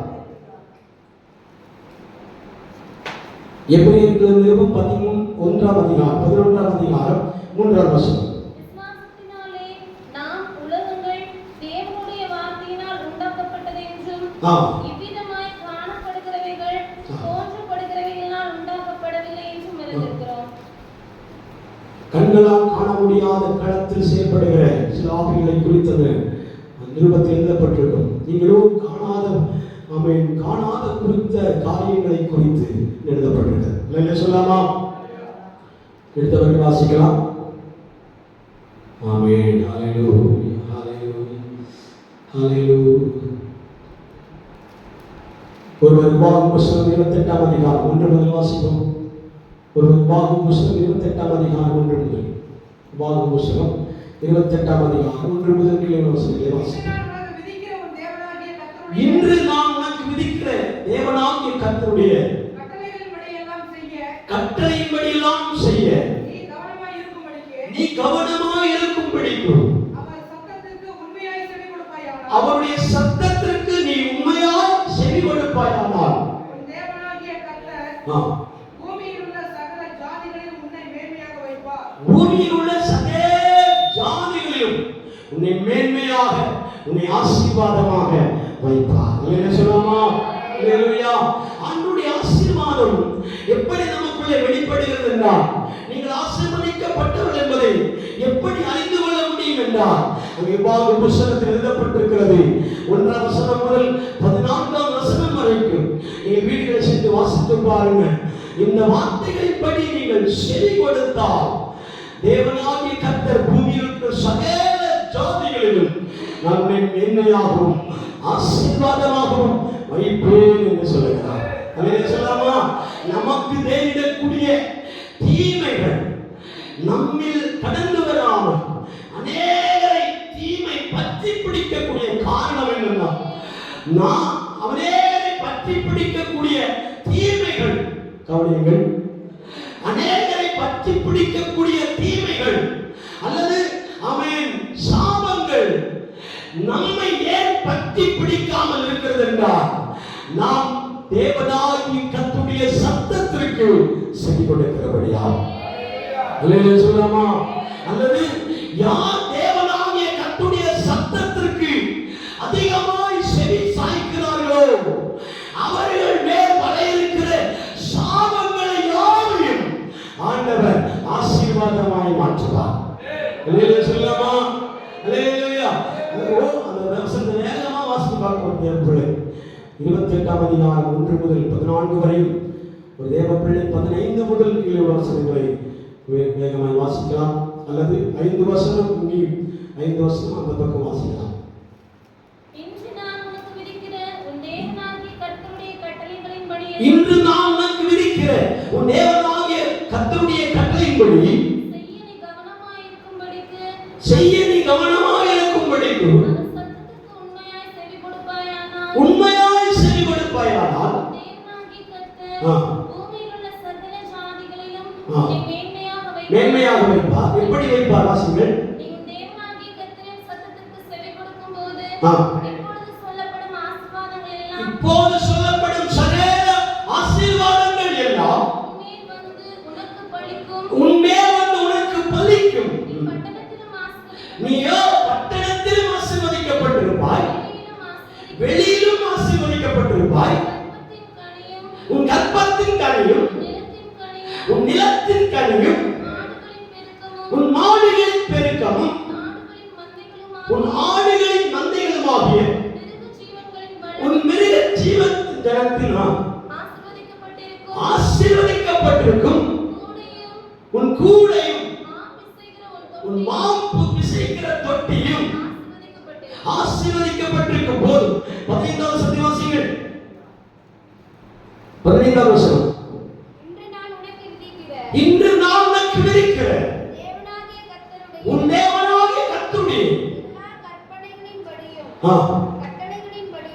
[SPEAKER 2] எபிரேயர் நிருபம் 11ஆம் அதிகாரம் 3ஆம் வசனம்.
[SPEAKER 3] விசுவாசத்தினாலே நாம் உலகங்கள் தேவனுடைய வார்த்தையினால் உண்டாக்கப்பட்டது என்றும் இவ்விதமாய் காணப்படுகிறவைகள் தோன்றப்படுகிறவைகளால் உண்டாக்கப்படவில்லை என்றும் எழுதியிருக்கிறோம்.
[SPEAKER 2] கண்களால் காண முடியாத களத்தில் செயல்படுகிற சில ஆவிகளை குறித்தது நிருபத்தில் எழுதப்பட்டிருக்கும். நீங்களோ காணாத குறித்த காரியங்களை குறித்து எழுதப்பட்டிருக்கிறது. சொல்லாமா? எடுத்தவர்கள் வாசிக்கலாம். ஆமென். ஹல்லேலூயா, ஹல்லேலூயா, ஹல்லேலூயா. ஒருவர் உபாகமம் புத்தகம் 28ஆம் அதிகாரம் 1 முதல் வாசிப்போம். ஒரு உபாகமம் புத்தகம் 28ஆம் அதிகாரம் 1 முதல். உபாகமம் புத்தகம் 28ஆம் அதிகாரம் 1 முதல் கீழே வசனங்களை வாசிப்போம். இன்று நான் உனக்கு விதிக்கிற தேவனாகிய கர்த்தருடைய கட்டளையின்படி எல்லாம் செய்ய நீ கவனமாய் இருக்கும்படிக்கு அவருடைய சத்தத்திற்கு நீ உண்மையாய் செவி கொடுப்பாயானால் பூமியில் உள்ள சகல ஜாதிகளிலும் உன்னை மேன்மையாக உன்னை ஆசீர்வாதமாக வைப்பார். என்ன சொல்லாமா? அல்லேலூயா. ஆண்டவருடைய ஆசீர்வாதம் எப்படி நமக்குள்ளே வெளிப்படுகிறது என்றால், நீங்கள் ஆசீர்வதிக்கப்பட்டவர்கள் என்பதை எப்படி அறிந்து கொள்ள முடியும் என்றால், உபாகமம் புத்தகத்தில் எழுதப்பட்டிருக்கிறது. 1ஆம் வசனம் முதல் 14ஆம் வசனம் வரைக்கும் நீங்கள் வீடுகளை சென்று வாசித்து பாருங்க. இந்த வார்த்தைகளின்படி நீங்கள் செவி கொடுத்தால் தேவனாகிய கர்த்தர் பூமியில் இருக்கிற சகல ஜாதிகளிலும் நம்மை மேன்மையாகவும் ஆசீர்வாதமாகவும் வைப்பேன் என்று சொல்லுகிறார். சொல்லாமா? நமக்கு நேரிடக்கூடிய தீமைகள் நம்மில் கடந்து வராமல் அநேகரை தீமை பற்றி பிடிக்கக்கூடிய காரணம் என்னன்னா, நான் அநேகரை பற்றி பிடிக்கக்கூடிய தீமைகள் கவனியுங்கள், அநேகரை பற்றி பிடிக்கக்கூடிய தீமைகள் அல்லது சாபங்கள் நம்மை ஏன் பற்றி பிடிக்காமல் இருக்கிறது என்றால், நாம் தேவனாகிய கர்த்தருடைய சத்தத்திற்கு செவி கொடுக்கிறபடியால். அல்லேலூயா சொல்லாமா? அல்லது யார் தேவனாகிய கர்த்தருடைய சத்தத்திற்கு அதிகமாய் செவி சாய்க்கிறார்களோ அவர்கள் மேல் வர இருக்கிற சாபங்களை யாவையும் ஆண்டவர் ஆசீர்வாதமாய் மாற்றுவார். அல்லேலூயா சொல்லாமா? அல்லேலூயா. அந்த வசனத்தை வேகமா வாசித்து பார்க்க தேவப்பிள்ளை 28ஆம் அதிகாரம் 1 முதல் 14 வரை ஒரு தேவப்பிள்ளை 15 முதல் கீழே உள்ள வசனங்களை வேகமாய் வாசிக்கலாம். அல்லது 5 வசனம் இங்கே 5 வசனம் அந்த பக்கம் வாசிக்கலாம்.
[SPEAKER 3] இன்று நான் உனக்கு விதிக்கிற உன் தேவனாகிய கர்த்தருடைய கட்டளைகளின்படி
[SPEAKER 2] செய்ய நீ கவனமாய் இருக்கும்படிக்கு உண்மையாய் செவி கொடுப்பாயானால் மேன்மையாக வைப்பார். எப்படி வைப்பார்? வாசிங்கள். இப்போது சொல்லப்படும் சகல ஆசீர்வாதங்கள் எல்லாம் உன்மேல் வந்து உனக்கு பலிக்கும். நீயோ பட்டணத்திலும் ஆசீர்வதிக்கப்பட்டிருப்பாய், வெளியிலும் ஆசீர்வதிக்கப்பட்டிருப்பாய். உன் கர்ப்பத்தின் கனியும் உன் நிலத்தின் கனியும் உன் மாடுகளின் பெருக்கமும் உன் ஆடுகளின் மந்தைகளுமாகிய உன் மிருக ஜீவத்தின் ஜனத்தினால் ஆசீர்வதிக்கப்பட்டிருக்கும் உன் கூடையும் உன் மாம்பு பிசைக்கிற தொட்டியும் ஆசீர்வதிக்கப்பட்டிருக்கும் போது 15ஆம் வசனத்தை வாசிங்கள். 15ஆம் வசனம். இன்று நான் உனக்கு விதிக்கிற உன் தேவனாகிய கர்த்தருடைய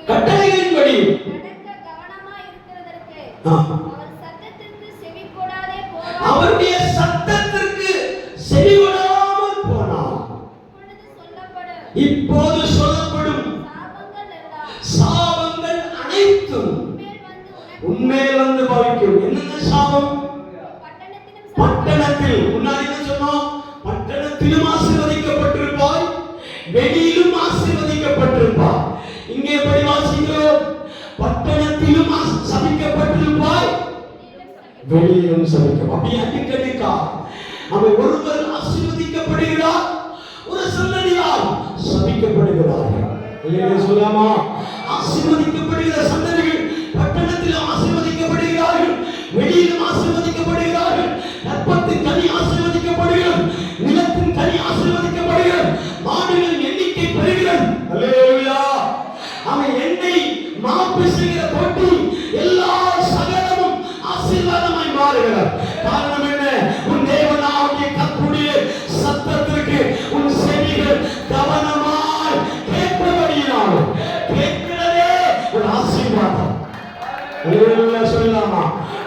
[SPEAKER 2] கட்டளைகளின்படி அவருடைய சத்தத்திற்கு செவி கொடாதே இப்போது சொல்லப்படும் சாபங்கள் அனைத்தும் உண்மையில் வந்து பவிக்கும். என்னென்ன சாபம்? பட்டணத்தில் முன்னாடி என்ன சொன்னோம்? பட்டணத்திலும் ஆசீர்வதிக்கப்பட்டிருப்பாய், வெளியிலும் ஆசீர்வதிக்கப்பட்டிருப்பாய். இங்கே எப்படி வாசிக்கிறோம்? பட்டணத்திலும் சபிக்கப்பட்டிருப்பாய், வெளியிலும் சபிக்கப்பட்டிருப்பாய். அப்படி அடிக்கடிக்கா அவன் ஒருவர் ஆசீர்வதிக்கப்படுகிறார், ஒரு சந்ததியார் சபிக்கப்படுகிறார்கள். இல்லையா சொல்லாமா? ஆசீர்வதிக்கப்படுகிற சந்ததிகள் பட்டணத்திலும் ஆசீர்வதிக்கப்படுகிறார்கள், வெளியிலும் ஆசீர்வதிக்கப்படுகிறார்கள். கற்பத்தின் கனி ஆசீர்வதிக்கப்படுகிறது, நிலத்தின் கனி ஆசீர்வதிக்கப்படுகிறது, மாடுகளின் எண்ணிக்கை பெறுகிறது. அல்லேலூயா. அவன் எண்ணெய் மாப்பு செய்கிற தொட்டி எல்லா சகலமும் ஆசீர்வாதமாய் மாறுகிறது. காரணம் என்ன? உன் தேவனாகிய கர்த்தருடைய சத்தத்திற்கு உன் செவிகள் கவனமாய் கேட்கிறபடியினால் கேட்கிறதே ஒரு ஆசீர்வாதம். அல்லேலூயா சொல்லலாமா?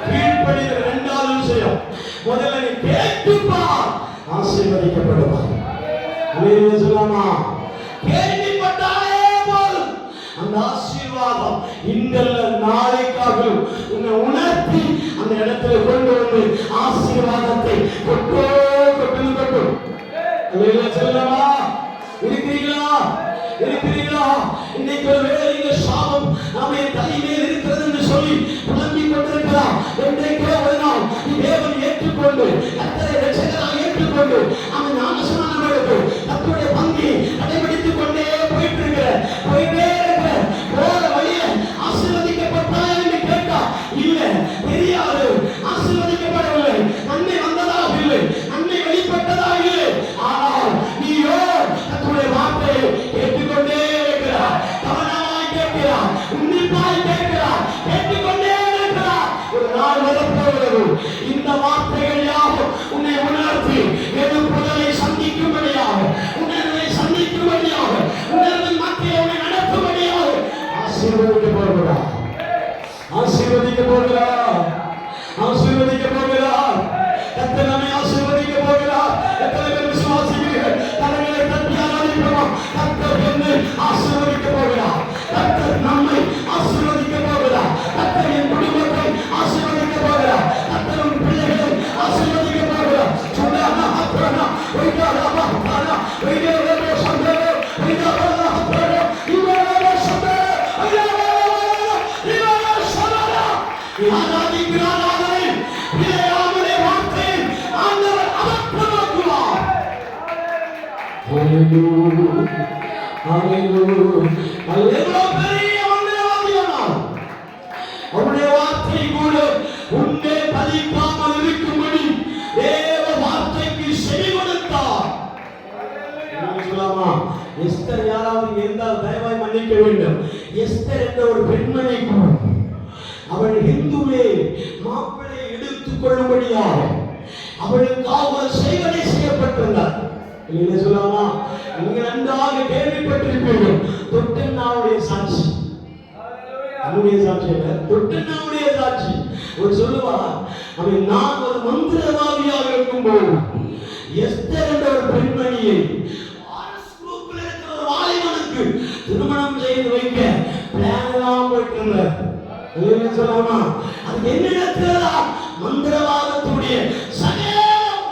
[SPEAKER 2] கீழ்ப்படிகிற இரண்டாவது விஷயம், முதல்ல நீ கேட்டுப்பார், ஆசீர்வதிக்கப்படுவாய். அல்லேலூயா சொல்லலாமா? கேள்விப்பட்டாலே போதும், அந்த ஆசீர்வாதம் இன்றல்ல நாளைக்காக உன்னை உணர்த்தி அந்த இடத்துல கொண்டு வந்து ஆசீர்வாதத்தை கொட்டோ கொட்டு கொட்டும். அல்லேலூயா சொல்லலாமா? இருக்கிறீங்களா? இருக்கிறீங்களா? இன்னைக்கு ஒரு வேளை நீங்க சாபம் நாம தலைமையில் இருக்கிறது என்று சொல்லி புலம்பிக் கொண்டிருக்கலாம். என்றைக்கோ ஒரு நாள் தேவன் ஏற்றுக்கொண்டு கர்த்தரை இரட்சகராக ஏற்றுக்கொண்டு அவன் ஞானஸ்நானம் எடுத்து கர்த்தருடைய பங்கை கடைபிடித்துக் கொண்டே போயிட்டே இருக்கிற போற வழியில ஆசீர்வதிக்கப்பட்டாய் என்று கேட்டா இல்ல, தெரியாது, ஆசீர்வதிக்கப்படவில்லை, நன்மை வந்ததாக இல்லை, நன்மை வெளிப்பட்டதாக இல்லை. ஆனால் நீயோ கர்த்தருடைய வார்த்தையை கேட்டுக்கொண்டே இருக்கிறார், கவனமாய் கேட்கிறார், உன்னிப்பாய் கேட்கிறார், கேட்டுக்கொண்டே இருக்கிறார். ஒரு நாள் வரப்போகிறது, இந்த வார்த்தைகள் யாவும் உன்னை உணர்த்தி எதிர்ப்புகளை சந்திக்கும்படியாக, உணர்வை சந்திக்கும்படியாக, உணர்வின் மத்தியில் உன்னை நடத்தும்படியாக ஆசீர்வதிக்க போகிறார், ஆசீர்வதிக்க போகிறார், ஆசீர்வதிக்க போகிறார். கர்த்தர் நம்மை ஆசீர்வதிக்க போகிறார். எத்தனை பேர் விசுவாசிக்கிறீர்கள்? தலைகளை தட்டி ஆராதிக்கிறோம். கர்த்தர் என்னை ஆசீர்வதிக்க போகிறார், கர்த்தர் நம்மை ஆசீர்வதிக்க போகிறார், கர்த்தர் என் குடும்பத்தை ஆசீர்வதிக்க போகிறார், கர்த்தர் உன் பிள்ளைகளை ஆசீர்வதிக்க போகிறார். சொன்னானா அப்புறனா வைகாரா பாத்தானா வைகாரா சந்தரோ வைகாரா அப்புறனா இவரா சந்தரோ வைகாரா இவரா சந்தரோ ஆராதிக்கிறாரே. பிள்ளையாமலே வார்த்தை ஆண்டவர் அவற்றமாக்குவார். ஹalleluya ஹalleluya. அல்லேலூயா. பெரிய மந்திரவாதியானார். அவருடைய வார்த்தை கூட உன்னை பலிக்காமல் இருக்கும்படி தேவ வார்த்தைக்கு செவி கொடுத்தார். சொல்லலாமா? எஸ்தர் யாராவது இருந்தால் தயவாய் மன்னிக்க வேண்டும். எஸ்தர் என்ற ஒரு பெண்மணி அவள் இந்துவே மாப்பிளை எடுத்துக் கொள்ளும்படியாக அவளுக்காக ஒரு செய்வனை செய்யப்பட்டிருந்தார். இல்லையா சொல்லலாமா? நீங்க நன்றாக கேள்விப்பட்டிருப்பீர்கள். தொட்டன்னாவுடைய சாட்சி, அவனுடைய சாட்சி அல்ல, தொட்டன்னாவுடைய சாட்சி. ஒரு சொல்லுவா, அவன் நான் ஒரு மந்திரவாதியாக இருக்கும்போது எஸ்தர் என்ற ஒரு பெண்மணியை இருக்கிற ஒரு வாலிபனுக்கு திருமணம் செய்து வைக்க பிளான் எல்லாம் போயிட்டு இருந்தார். சொல்லலாமா? அது என்னிடத்திலா மந்திரவாதத்துடைய சகல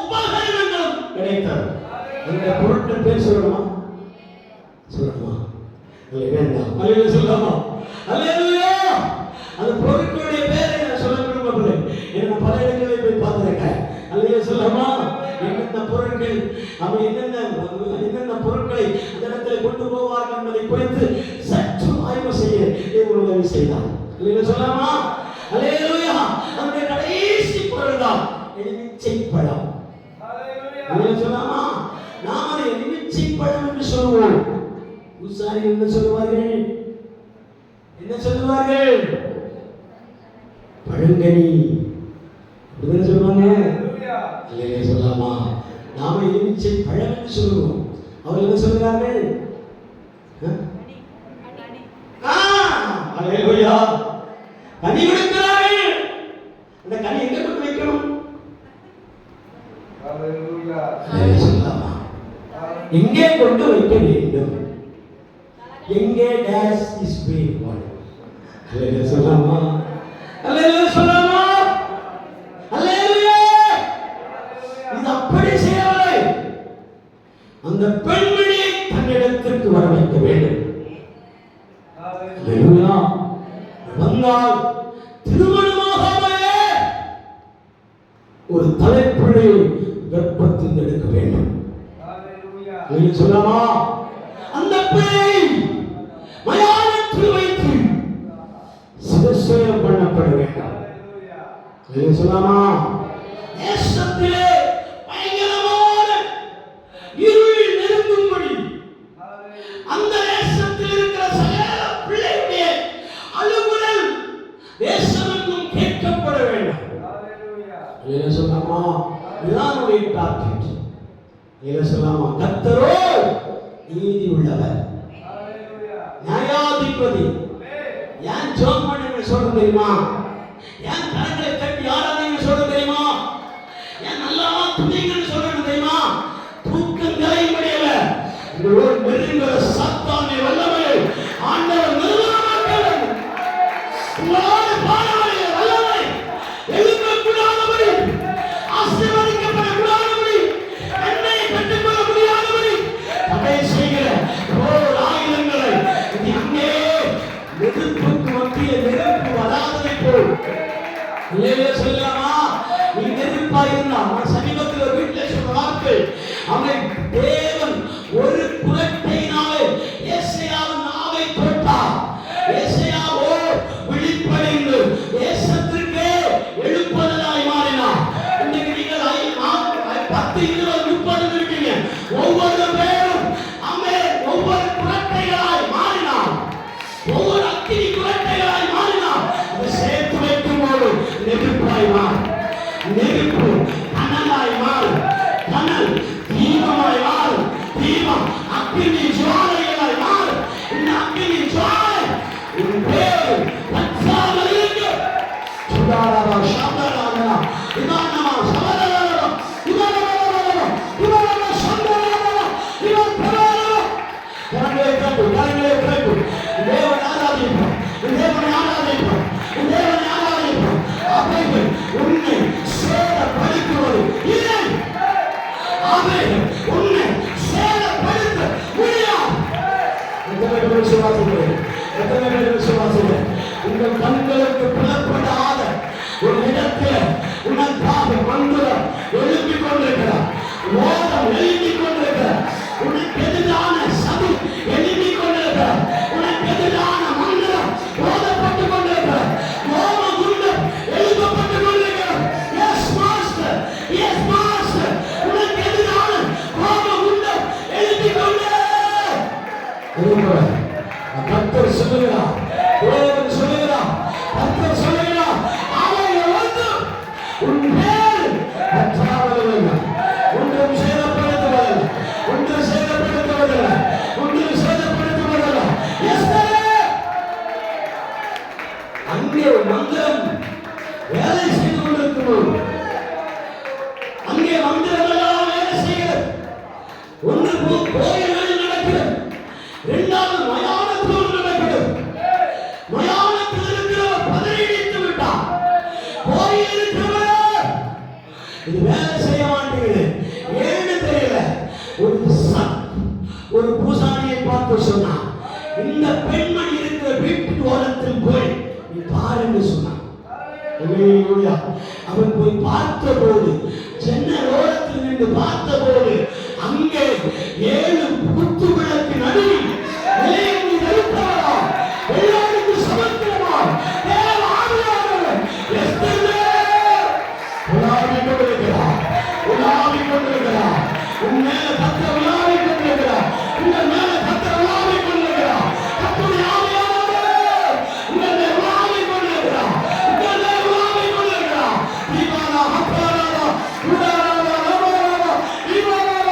[SPEAKER 2] உபகரணங்களும் கிடைத்தது. அந்த பொருட்கள் பேர் சொல்லணுமா? சொல்லணுமா? வேண்டாம். அல்லேலூயா சொல்லலாமா? அல்லேலூயா. அந்த பொருட்களுடைய பேரை நான் சொல்ல விரும்பவில்லை. நான் பல இடங்களில் போய் பார்த்திருக்கேன். அல்லேலூயா சொல்லலாமா? என்னென்ன பொருட்கள் அவன் என்னென்ன பொருட்களை அந்த இடத்துல கொண்டு போவார்கள் என்பதை குறித்து சற்று ஆய்வு செய்ய தேவன் உதவி செய்தார். அல்லேலூயா சொல்லலாமா? அல்லேலூயா. அந்த கடைசி பொருள் தான் எலுமிச்சை பழம். அல்லேலூயா சொல்லலாமா? நாம் அதை எலுமிச்சை பழம் என்று சொல்லுவோம். உசாரி என்ன சொல்லுவார்கள்? என்ன சொல்லுவார்கள்? பழங்கனி அப்படிதான் சொல்லுவாங்க. அல்லேலூயா சொல்லலாமா? நாம எலுமிச்சை பழம் என்று சொல்லுவோம். அவர்கள் என்ன சொல்லுகிறார்கள்? அல்லேலூயா. கனி கொடுக்கிறார்கள். அந்த கனி எங்க கொண்டு வைக்கணும்? அல்லேலூயா சொல்லலாமா? எங்கே கொண்டு வைக்க வேண்டும்? எங்கே டேஷ் இஸ் பீயிங் வாட். அல்லேலூயா சொல்லாமா, அல்லேலூயா சொல்லாமா, அல்லேலூயா. இது அப்படி செய்யவில்லை. அந்த பெண்மணியை தன்னிடத்திற்கு வர வைக்க வேண்டும். அல்லேலூயா. வந்தால் திருமணமாகாமலே ஒரு தலைப்பிள்ளையை கர்ப்பத்தில் எடுக்க வேண்டும். அல்லேலூயா சொல்லாமா. அந்த பிள்ளையை மயானத்தில் வைத்து சிதசேதம் பண்ணப்பட வேண்டும். அல்லேலூயா சொல்லாமா. தேசத்திலே பயங்கரமான இருளில் நெருங்கும்படி அந்த தேசத்தில் இருக்கிற சகல பிள்ளையுடைய அழுகுரல் தேசமெங்கும் கேட்கப்பட வேண்டும். அல்லேலூயா சொல்லாமா. இதுதான் உடைய டார்கெட். அல்லேலூயா சொல்லாமா. கர்த்தரோ நீதி உள்ளவர், நியாயாதிபதி. ஏன் ஜெபம் பண்ணுங்க சொல்றது தெரியுமா? ஏன் கரங்களை தட்டி ஆராதனை சொல்றது தெரியுமா? ஏன் நல்லா துதிங்கன்னு சொல்றது தெரியுமா? தூக்கம் கலையும்படியல்ல, உங்களோடு நெருங்குற சாத்தானை வல்லமை ஆண்டவர் நிறுவனமாக்கிறார். உங்களோடு பாடவடைய வல்லமை எழுப்பக்கூடாதபடி, ஆசீர்வதிக்கப்படக்கூடாதபடி, என்னை பெற்றுக்கொள்ள முடியாதபடி தடை செய்கிற போர் ஆயுதங்களை இது அங்கே நெருப்புக்கு மத்திய நெருப்பு வராததை போல். இல்லையே சொல்லலாமா? நீ நெருப்பா இருந்தா, நான் சமீபத்தில் வீட்டில் சொன்ன வார்த்தை, அவனை தேவன் ஒரு குரட்டையினாலே ஏசாயாவின் நாவை தொட்டார். ஏசாயாவோ விழிப்படைந்து தேசத்திற்கே எழுப்புதலாய் மாறினார். இன்னைக்கு நீங்கள் 10, 20, 30 இருக்கீங்க. ஒவ்வொரு பேரும் அவன் ஒவ்வொரு குரட்டைகளாய் மாறினார். ஒவ்வொரு அக்கினி குரட்டைகளாய் மாறினார். அதை சேர்த்து வைக்கும் போது நெருப்பாய் மாறு, நெருப்பு கனலாய் மாறு, கனல் தீபமாய் மாறு, தீபம் அக்கினி ஜுவாலைகளாய் மாறு. இந்த அக்கினி ஜுவாலை உன் பேர் பச்சாமல் இருக்கு. சுடாரா சாந்தரானா இதானமா சவரரா இதானமா இதானமா சந்தரரா இதானமா கரங்களை கட்டு, கரங்களை கட்டு. தேவனை ஆராதிப்போம், தேவனை ஆராதிப்போம், தேவனை ஆராதிப்போம். அவைகள் உன்னை சேதப்படுத்துவது இல்லை. அவைகள் உன்னை சேதப்படுத்த முடியாது. எத்தனை பேர் விசுவாசிக்கிறேன்? எத்தனை பேர் விசுவாசிக்கிறேன்? உங்கள் கண்களுக்கு புலப்படாத ஒரு இடத்தில் உனக்காக மந்திரம் எழுப்பிக் கொண்டிருக்கிறார், மோதம் எழுப்பிக் கொண்டிருக்கிறார், உனக்கு எதிரான சதி எழுப்பிக் கொண்டிருக்கிறார், உனக்கு எதிரான மந்திரம் ஓதப்பட்டுக் கொண்டிருக்கிறார், மோம குண்டம் எழுப்பப்பட்டுக் கொண்டிருக்கிறார். எஸ் மாஸ்டர், எஸ் மாஸ்டர், உனக்கு எதிரான மோம குண்டம் எழுப்பிக் கொண்டே இருக்கிறார். கர்த்தர் சொல்லுகிறார், தேவன் சொல்லுகிறார், கர்த்தர் சொல்லுகிறார், அவைகள் வந்து உன் மேல் பற்றாவதில்லை, ஒன்றும் சேதப்படுத்துவதில்லை, ஒன்றும் சேதப்படுத்துவதில்லை, ஒன்றும் சேதப்படுத்துவதில்லை. அங்கே மந்திரம் வேலை செய்து கொண்டிருக்கிறோம். அங்கே மந்திரமெல்லாம் வேலை செய்கிறது. ஒன்று கோயில்களில் நடக்கிறது, இரண்டாவது மயானத்தில் நடக்கிறது. மயானத்தில் இருக்கிறவர் பதறியடித்து விட்டார். கோயில் இருக்கிறவர் இது வேலை செய்ய மாட்டேங்குது. ஏன்னு தெரியல. ஒரு பூசாரியை பார்த்து சொன்னார், இந்த பெண்மணி இருக்கிற வீட்டு ஓரத்தில் போய் நீ பாருன்னு சொன்னான். அவன் போய் பார்த்த போது, ஜன்னல் ஓரத்தில் நின்று பார்த்த போது, அங்கே 7 குத்து விளக்கு நடுவில் நிலையங்கள் நெருப்பவரா எல்லாருக்கும் சமத்துவமா தேவ ஆவியானவர் உலாவிக் கொண்டிருக்கிறார், உலாவிக் கொண்டிருக்கிறார். உன் மேல கர்த்தர் உலாவிக் கொண்டிருக்கிறார், உங்கள் மேல கர்த்தர் உலாவிக் கொண்டிருக்கிறார். கர்த்தருடைய ஆவியானவர் உங்கள் மேல் உலாவிக் கொண்டிருக்கிறார், உங்கள் மேல் உலாவிக் கொண்டிருக்கிறார். தீபாரா ஹப்பாரா உடாரா ரபாரா தீபாரா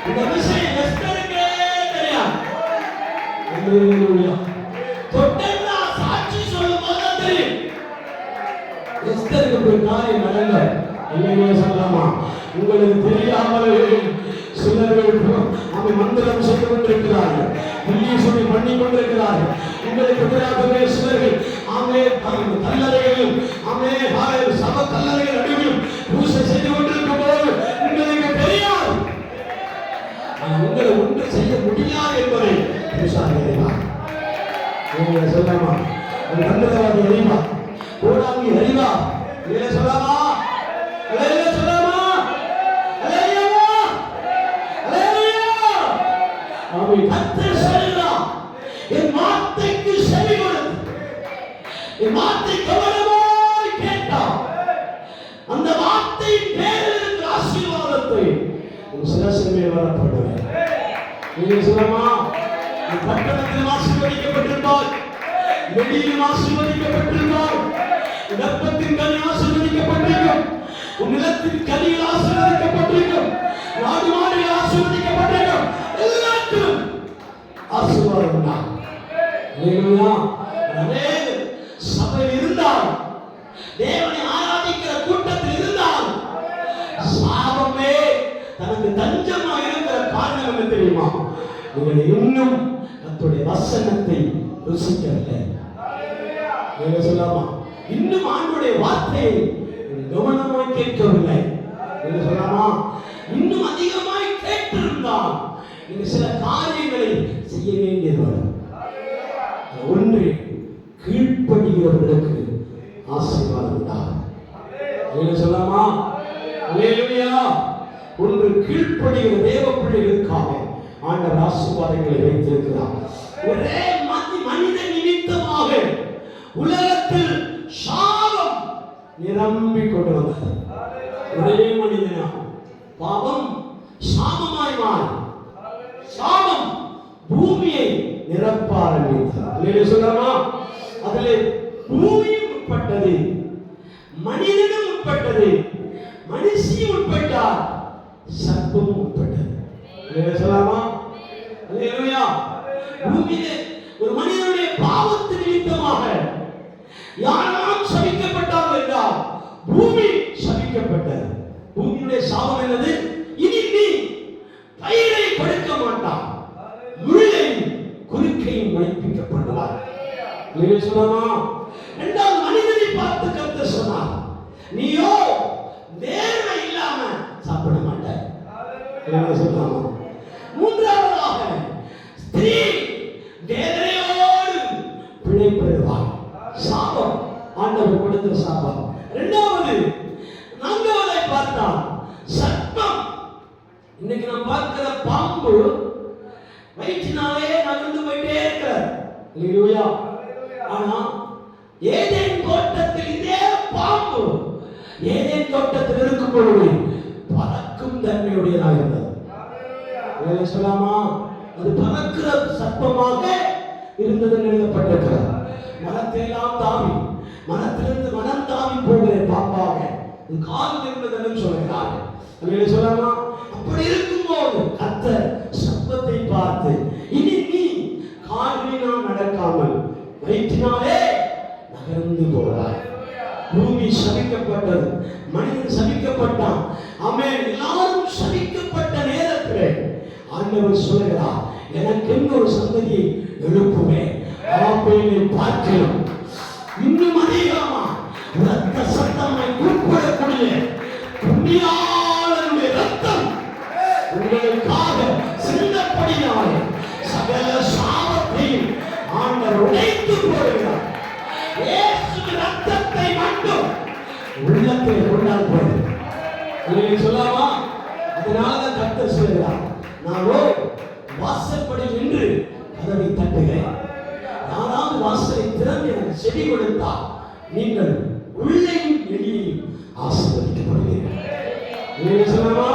[SPEAKER 1] இந்த விஷயம் எஸ்தருக்கே தெரியாது. அல்லேலூயா. தொட்டா சாட்சி சொல்லும் போது தெரியும். எஸ்தருக்கு ஒரு காரியம் நடங்க. அல்லேலூயா சொல்லலாமா? உங்களுக்கு தெரியாமலே சிலர்கள் அவன் மந்திரம் செய்து கொண்டிருக்கிறார்கள், சொல்லி பண்ணி கொண்டிருக்கிறார்கள். உங்களுக்கு எதிராகவே சிலர்கள் கல்லறைகளிலும் சப கல்லறைகள் அடிவிலும் பூசை செய்து கொண்டிருக்கும் போது உங்களுக்கு தெரியாது, உங்களை ஒன்று செய்ய முடியாது என்பதை பூசாரி அறிவார். சொல்லலாமா? கண்டதவாதி அறிவார், கோடாங்கி அறிவார். சொல்லலாமா? சொல்லலாமா? கர்த்தர் சொல்கிறார், என் வார்த்தைக்கு செவி கொடுத்து என் வார்த்தை கவனமாய் கேட்டார், அந்த வார்த்தையின் பேரில் இருக்கிற ஆசீர்வாதத்தை உன் சிரசின் மேல் வரப்படுவேன். நீங்க சொல்லமா? பட்டணத்தில் ஆசீர்வதிக்கப்பட்டிருப்பார், வெளியிலும் ஆசீர்வதிக்கப்பட்டிருப்பார், கர்ப்பத்தின் கனி ஆசீர்வதிக்கப்பட்டிருக்கும், உன் நிலத்தின் கனியில் ஆசீர்வதிக்கப்பட்டிருக்கும், நாடு மாடுகள் ஆசீர்வதிக்கப்பட்டிருக்கும், எல்லாத்திலும் ஆசீர்வாதம் உண்டா? சபையில் இருந்தால், தேவனை ஆராதிக்கிற கூட்டத்தில் இருந்தால், சாபமே தனக்கு தஞ்சமாக இருக்கிற காரணம் என்ன தெரியுமா? நீங்கள் இன்னும் கர்த்தருடைய வசனத்தை ருசிக்கவில்லை. சொல்லாமா? இன்னும் ஆண்டவருடைய வார்த்தையை கவனமாய் கேட்கவில்லை. சொல்லாமா? இன்னும் அதிகமாய் கேட்டிருந்தால் நீங்க சில காரியங்களை செய்ய வேண்டியது வரும். ஒன்று, கீழ்ப்படிகிறவர்களுக்கு ஆசீர்வாதம் உண்டாகும். சொல்லாமா? அல்லேலூயா. ஒன்று, கீழ்ப்படிகிற தேவ பிள்ளைகளுக்காக ஆண்டவர் ஆசீர்வாதங்களை வைத்திருக்கிறார். ஒரே மனித நிமித்தமாக உலகத்தில் சாபம் நிரம்பி கொண்டு வந்தது. ஒரே மனிதனா பாவம் சாபமாய் மாறி சாபம் பூமியை நிரப்ப ஆரம்பித்தார். சொல்லலாமா? அதிலே பூமியும் உட்பட்டது, மனிதனும் உட்பட்டது, மனுஷியும் உட்பட்டார், சர்ப்பமும் உட்பட்டது. சொல்லலாமா? அல்லேலூயா. பூமியிலே ஒரு மனிதனுடைய பாவத்து நிமித்தமாக யாரெல்லாம் சபிக்கப்பட்டார்கள் என்றால் பூமி சபிக்கப்பட்டது. பூமியுடைய சாபம் என்னது? இனி நீ பயிரை கொடுக்க மாட்டான், முள்ளையும் குறுக்கையும் மணிப்பிக்கப்படுவார். சொல்லலாமா? இரண்டாவது, மனிதனை பார்த்து கர்த்தர் சொன்னார், நீயோ நேர்மை இல்லாம சாப்பிட மாட்டாய். சொல்லலாமா? மூன்றாவதாக, ஸ்திரீ வேதனையோடு பிழைப்பெறுவார். சாபம், ஆண்டவர் கொடுத்த சாபம். இரண்டாவது, நான்காவதை பார்த்தால் சர்ப்பம். இன்னைக்கு நாம் பார்க்கிற பாம்பு வயிற்றினாலே நகர்ந்து போயிட்டே இருக்கிறார். அல்லேலூயா. ஆனா ஏதேன் தோட்டத்தில் இதே பாம்பு ஏதேன் தோட்டத்தில் இருக்கும் பொழுது பறக்கும் தன்மையுடையதாக இருந்தது. சொல்லலாமா? அது பறக்கிற சர்ப்பமாக இருந்தது எழுதப்பட்டிருக்கிறது. மனத்தையெல்லாம் தாவி, மனத்திலிருந்து மனம் தாவி போகிற பாம்பாக காலில் இருந்ததுன்னு சொல்லுகிறார்கள். சொல்லலாமா? அப்படி இருக்கும்போது கர்த்தர் சர்ப்பத்தை பார்த்து, இனி நீ காலினால் நடக்காமல் வயிற்றினாலே நகர்ந்து போகிறாய். பூமி சபிக்கப்பட்டது, மனிதன் சபிக்கப்பட்டான். ஆமென். எல்லாரும் சபிக்கப்பட்ட நேரத்திலே ஆண்டவர் சொல்கிறார், எனக்கு ஒரு சந்ததியை எழுப்புவேன், ஆபேலை பார்க்கிறோம், இன்னும் அதிகமா ரத்த சத்தமாய் கூப்பிடக்கூடிய புண்ணியாளனுடைய ரத்தம் உங்களுக்காக சிந்தப்படினாலே சகல சாபத்தையும் ஆண்டவர் உடைத்து போடுகிறார். இயேசுவின் ரத்தத்தை மட்டும் உள்ளத்தை கொண்டால் போது. சொல்லலாமா? அதனாலதான் கர்த்தர் சொல்கிறார், நானோ வாசற்படி நின்று கதவை தட்டுகிறேன், யாராவது வாசலை திறந்து எனக்கு செவி கொடுத்தால் நீங்கள் உள்ளேயும் வெளியேயும் ஆசீர்வதிக்கப்படுவீர்கள். சொல்லலாமா?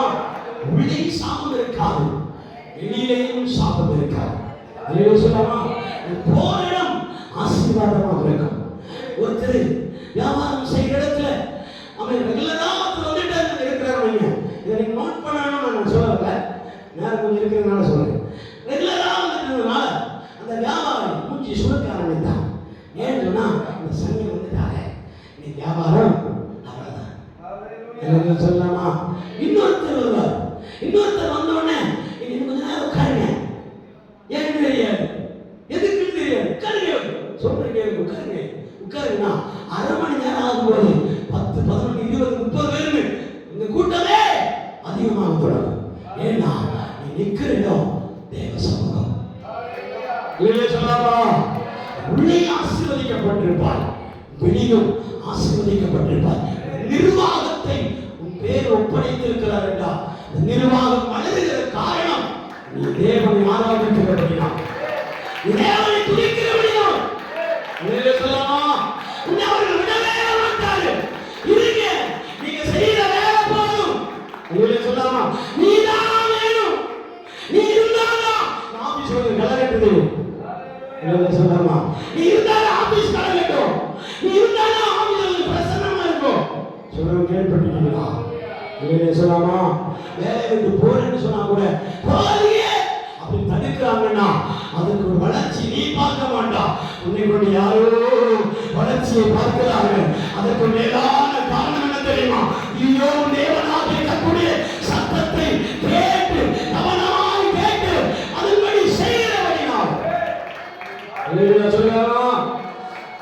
[SPEAKER 1] உள்ளே சாபம் இருக்காது, வெளியிலேயும் சாபம் இருக்காது. சொல்லலாமா? போரிடம் ஆசீர்வாதமாக இருக்கும். ஒருத்தர் வியாபாரம் செய்கிற இடத்துல அவன் ரெகுலரா வந்துட்டு இருக்கிறாங்க. இதை நீங்க நோட் பண்ணணும்னு நான் சொல்லல.
[SPEAKER 2] நேரம் கொஞ்சம் இருக்கிறதுனால சொல்றேன். ரெகுலரா வந்துட்டதுனால அந்த வியாபாரி மூஞ்சி சுருக்க ஆரம்பித்தான். ஏன்னு சொன்னா இந்த சனி வந்துட்டாரே, இந்த வியாபாரம் அவ்வளவுதான். என்ன சொல்லலாமா? இன்னொருத்தர் வருவார். இன்னொருத்தர் வந்த உடனே இன்னும் கொஞ்ச நேரம் உட்காருங்க, ஏன் தெரியாது, எதுக்கு தெரியாது, உட்காருங்க, சொல்றீங்க உட்காருங்க. உட்காருங்கன்னா அரை மணி நேரம் ஆகும்போது 10, 11, 20, 30 பேருன்னு இந்த கூட்டமே அதிகமாக தொடரும். ஏன்னா நீ நிற்கிற இடம் தேவ சமூகம். சொல்லலாமா? உள்ளே ஆசீர்வதிக்கப்பட்டிருப்பாய், வெளியும் ஆசீர்வதிக்கப்பட்டிருப்பாய். நிர்வாகத்தை உன் பேர் ஒப்படைத்திருக்கிறார் என்றால் இந்த நிர்வாகம் வளருகிற காரணம் நீ தேவனை ஆராதிக்கிறபடியா, நீ தேவனை துதிக்கிறபடியா. சொல்லலாமா? உன்னை அவர்கள் விடவே மாட்டார்கள். இருங்க, நீங்க செய்யற வேலை போதும். சொல்லலாமா? நீதான் வேணும், நீ இருந்தாதான் ஆபீஸ் வந்து கலகட்டுது. சொல்லலாமா? நீ இருந்தாலும் ஆபீஸ் கலகட்டும், நீ இருந்தாலும் ஆபீஸ் பிரசன்னமா இருக்கும். சொல்றது கேள்விப்பட்டிருக்கீங்களா? சொல்லலாமா? வேலை விட்டு போறேன்னு சொன்னா கூட போறியே அப்படி தடுக்கிறாங்கன்னா அதுக்கு ஒரு வளர்ச்சி நீ பார்க்க மாட்டான். உன்னை கொண்டு யாரோ வளர்ச்சியை பார்க்கிறார்கள். அதற்கு மேலான காரணம் என்ன தெரியுமா? ஐயோ, தேவனாகிய கர்த்தருடைய சத்தத்தை கேட்டு கவனமாய் கேட்டு அதன்படி செய்கிறவனாய். அல்லேலூயா சொல்லலாமா?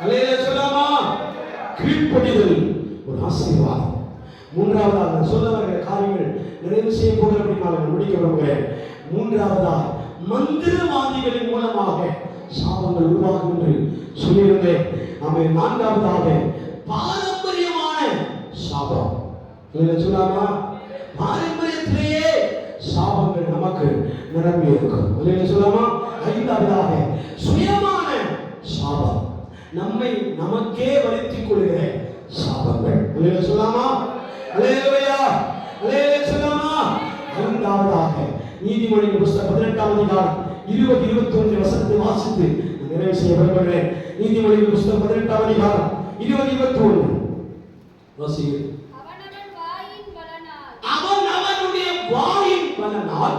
[SPEAKER 2] அல்லேலூயா சொல்லலாமா? கீழ்ப்படிதல் ஒரு ஆசீர்வாதம். மூன்றாவதாக சொல்ல வருகிற காரியங்கள் நிறைவு செய்ய போகிறபடி நான் முடிக்க விரும்புகிறேன். மூன்றாவதாக மந்திரவாதிகளின் மூலமாக சாபங்கள் உருவாகும் என்று சொல்லியிருந்தேன். அவன் நான்காவதாக பாரம்பரியமான சாபம். சொல்லலாமா? பாரம்பரியத்திலேயே சாபங்கள் நமக்கு நிரம்பி இருக்கும். சொல்லலாமா? ஐந்தாவதாக சுயமான சாபம், நம்மை நமக்கே வருத்திக் கொள்கிற சாபங்கள். சொல்லலாமா? அல்லேலூயா, அல்லேலூயா சொல்லலாமா? ஐந்தாவதாக நீதிமொழிகள் புத்தகம் 18ஆம் அதிகாரம் 20, 21 வசனத்தை வாசித்து நிறைவு செய்ய விரும்புகிறேன். நீதிமொழிகள் புத்தகம் 18ஆம் அதிகாரம் 20, 21 வாசிங்க. அவனுடைய வாயின் பலனால்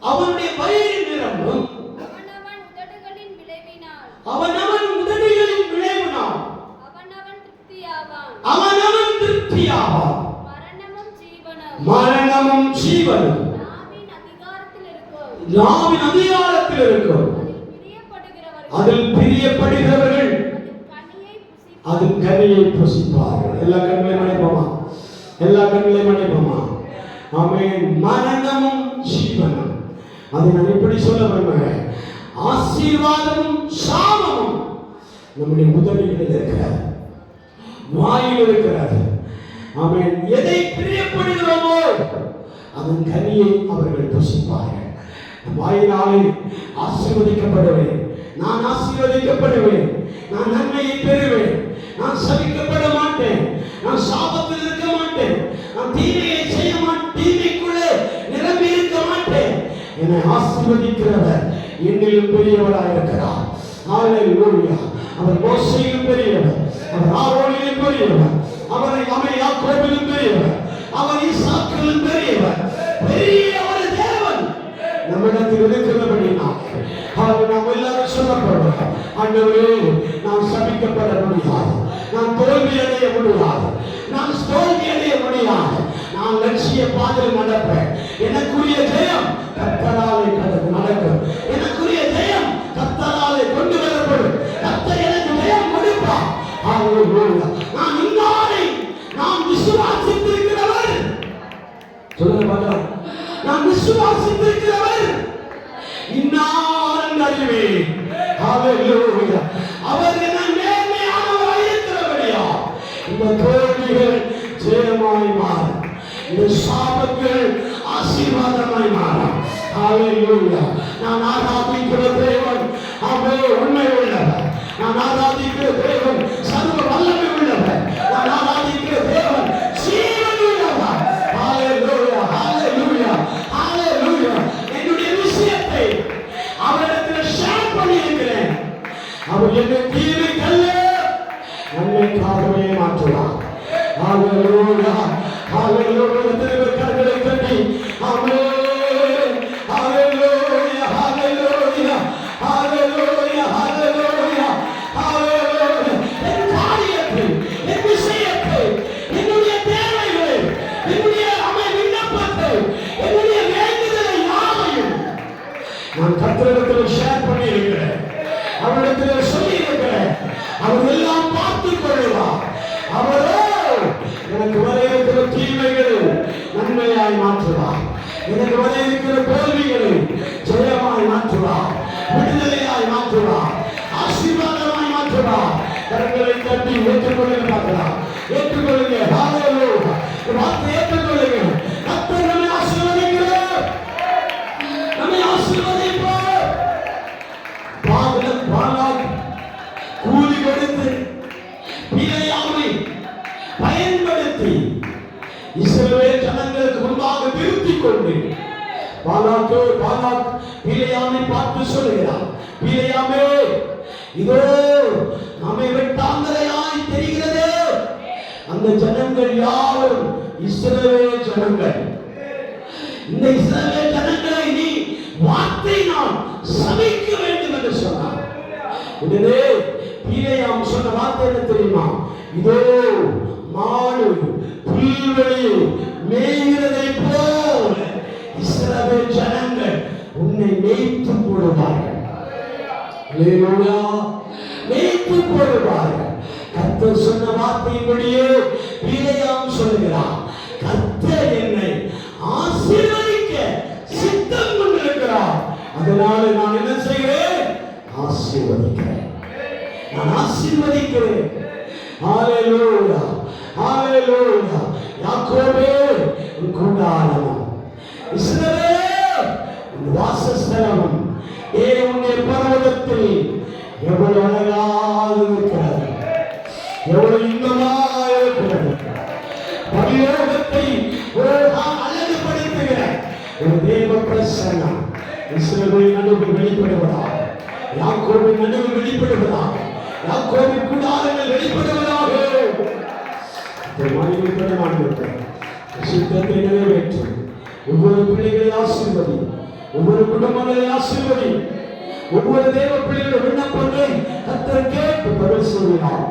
[SPEAKER 2] அவனுடைய வயிறு நிரம்பும், அவனவன் உதடுகளின் விளைவினால் அவனவன் திருப்தியாவான். மரணமும் ஜீவனும் நாவின் அதிகாரத்தில் இருக்கும். அதில் பிரியப்படுகிறவர்கள் அதன் கனியை புசிப்பார்கள். எல்லா கண்களையும் அணைப்போமா? எல்லா கண்களையும் அணைப்போமா? ஆமென். மரணமும் ஜீவனும், அதை நான் இப்படி சொல்ல விரும்புகிறேன். ஆசீர்வாதமும் சாபமும் நம்முடைய உதடுகளில் இருக்கிறது, வாயில் இருக்கிறது. ஆமென். எதை பிரியப்படுகிறோமோ அதன் கனியை அவர்கள் புசிப்பார்கள். வாயினாலே ஆசீர்வதிக்கப்படுவேன், நான் ஆசீர்வதிக்கப்படுவேன், நான் நன்மையை பெறுவேன், நான் சபிக்கப்பட மாட்டேன், நான் சாபத்தில் இருக்க மாட்டேன், நான் தீமையை செய்ய மாட்டேன், தீமைக்குள்ளே நிரம்பி இருக்க மாட்டேன். என்னை ஆசீர்வதிக்கிறவர் என்னிலும் பெரியவராக இருக்கிறார். ஹல்லேலூயா. அவர் மோசேயிலும் பெரியவர், அவர் ஆரோனிலும் பெரியவர், அவர் யாக்கோபிலும் பெரியவர், அவர் ஈசாக்கிலும் பெரியவர். பெரிய ஒரு தேவன் நம்மிடத்தில் இருக்கிறபடினால் நாம் எல்லாரும் சொல்லப்படுவோம், ஆண்டவரே நான் சபிக்கப்பட முடியாது, நான் தோல்வி அடைய முடியாது, நான் தோல்வி அடைய முடியாது, நான் லட்சிய பாதையில் நடப்பேன். எனக்குரிய ஜெயம் கர்த்தராலே நடக்கும், எனக்குரிய ஜெயம் கர்த்தராலே கொண்டு வரப்படும். கர்த்தர் எனக்கு ஜெயம் கொடுப்பார். ஹல்லேலூயா. நான் இன்னாரை நான் விசுவாசித்திருக்கிறவர். சொல்லுங்க பார்க்கலாம். நான் விசுவாசித்திருக்கிறவர் இன்னார் அறிவேன். ஹல்லேலூயா. அவர் என்ன மேன்மையானவராய் இருக்கிறபடியா இந்த தோல்விகள் ஜெயமாய் மாறும், இந்த சாபங்கள் ஆசீர்வாதமாய் மாறும். ஹல்லேலூயா. நான் ஆராதிக்கிற தேவன் அவர் உண்மை உள்ளவர். நான் ஆராதிக்கிற தேவன் சர்வ வல்லமை உள்ளவர். நான் ஆராதிக்கிற தேவன் ஜீவன் உள்ளவர். ஹல்லேலூயா, ஹல்லேலூயா, ஹல்லேலூயா. என்னுடைய விஷயத்தை அவரிடத்தில் ஷேர் பண்ணியிருக்கிறேன். அவர் என்னை தீமைக்கல்ல நன்மைக்காகவே மாற்றுவார். ஹல்லேலூயா, ஹல்லேலூயா. திரும்ப கரங்களை தட்டி ஆமென். நான் கர்த்தரிடத்தில் ஷேர் பண்ணி இருக்கிறேன், அவரிடத்தில் சொல்லி இருக்கிறேன். அவர் எல்லாம் பார்த்துக் கொள்வார். அவரோ எனக்கு வர இருக்கிற தீமைகளை நன்மையாய் மாற்றுவார், எனக்கு வர இருக்கிற தோல்விகளை ஜெயமாய் மாற்றுவார், விடுதலையாய் மாற்றுவார், ஆசீர்வாதமாய் மாற்றுவார். கரங்களை தட்டி ஏற்றுக்கொள்ளுங்க, பார்க்கலாம், ஏற்றுக்கொள்ளுங்க. ஹalleluya, வார்த்தை ஏற்றுக்கொள்ளுங்க. கர்த்தர் நம்மை ஆசீர்வதிக்கிறார், நம்மை ஆசீர்வதிப்பார். பாலாக் கூலி கொடுத்து பிழையாமை பயன்படுத்தி இஸ்ரவேல் ஜனங்களுக்கு முன்பாக நிறுத்திக் கொண்டு பாலாக் பிழையாமை பார்த்து சொல்லுகிறார், பிழையாமே, இதோ நம்மை வெட்டாந்தரையாய் தெரிகிறது. அந்த ஜனங்கள் யாரும் இஸ்ரவேல் ஜனங்கள். இந்த இஸ்ரவேல் ஜனங்களை நீ வார்த்தை நான் சபிக்க வேண்டும் என்று சொன்னார். உடனே பிழையாம் சொன்ன வார்த்தை என்ன தெரியுமா? இதோ மாடு புல்வெளியில் மேய்கிறதை போல இஸ்ரவேல் ஜனங்கள் உன்னை மேய்த்து போடுவார்கள். அல்லேலூயா, மேய்த்து போடுவார்கள். கர்த்தர் சொன்ன வார்த்தையின்படியே பிழையாம் சொல்லுகிறார், கர்த்தர் என்னை ஆசீர்வதிக்க சித்தம் கொண்டிருக்கிறார். அதனால நான் என்ன செய்கிறேன்? ஆசீர்வதிக்கிறேன், நான் ஆசீர்வதிக்கிறேன். ஹalleluya, ஹalleluya. யாக்கோபே உன் கூடாரமும், இஸ்ரவேல் உன் வாசஸ்தலமும், உன்னுடைய பர்வதத்தில் எவ்வளவு அழகாக இருக்கிறது, எவ்வளவு இன்பமாக இருக்கிறது. பரலோகத்தை அழகுபடுத்துகிற ஒரு தேவ பிரசன்னம் இஸ்ரவேல் நடுவில் வெளிப்படுவதாக, யாக்கோபின் நடுவில் வெளிப்படுவதாக, யாக்கோபின் கூடாரங்கள் வெளிப்படுவதாக. சித்தத்தை நிறைவேற்றும். ஒவ்வொரு பிள்ளைகளை ஆசீர்வதி, ஒவ்வொரு குடும்பங்களை ஆசீர்வதி, ஒவ்வொரு தேவ பிள்ளைகளுடைய விண்ணப்பங்களை கர்த்தர் கேட்டு பதில் சொல்கிறார்.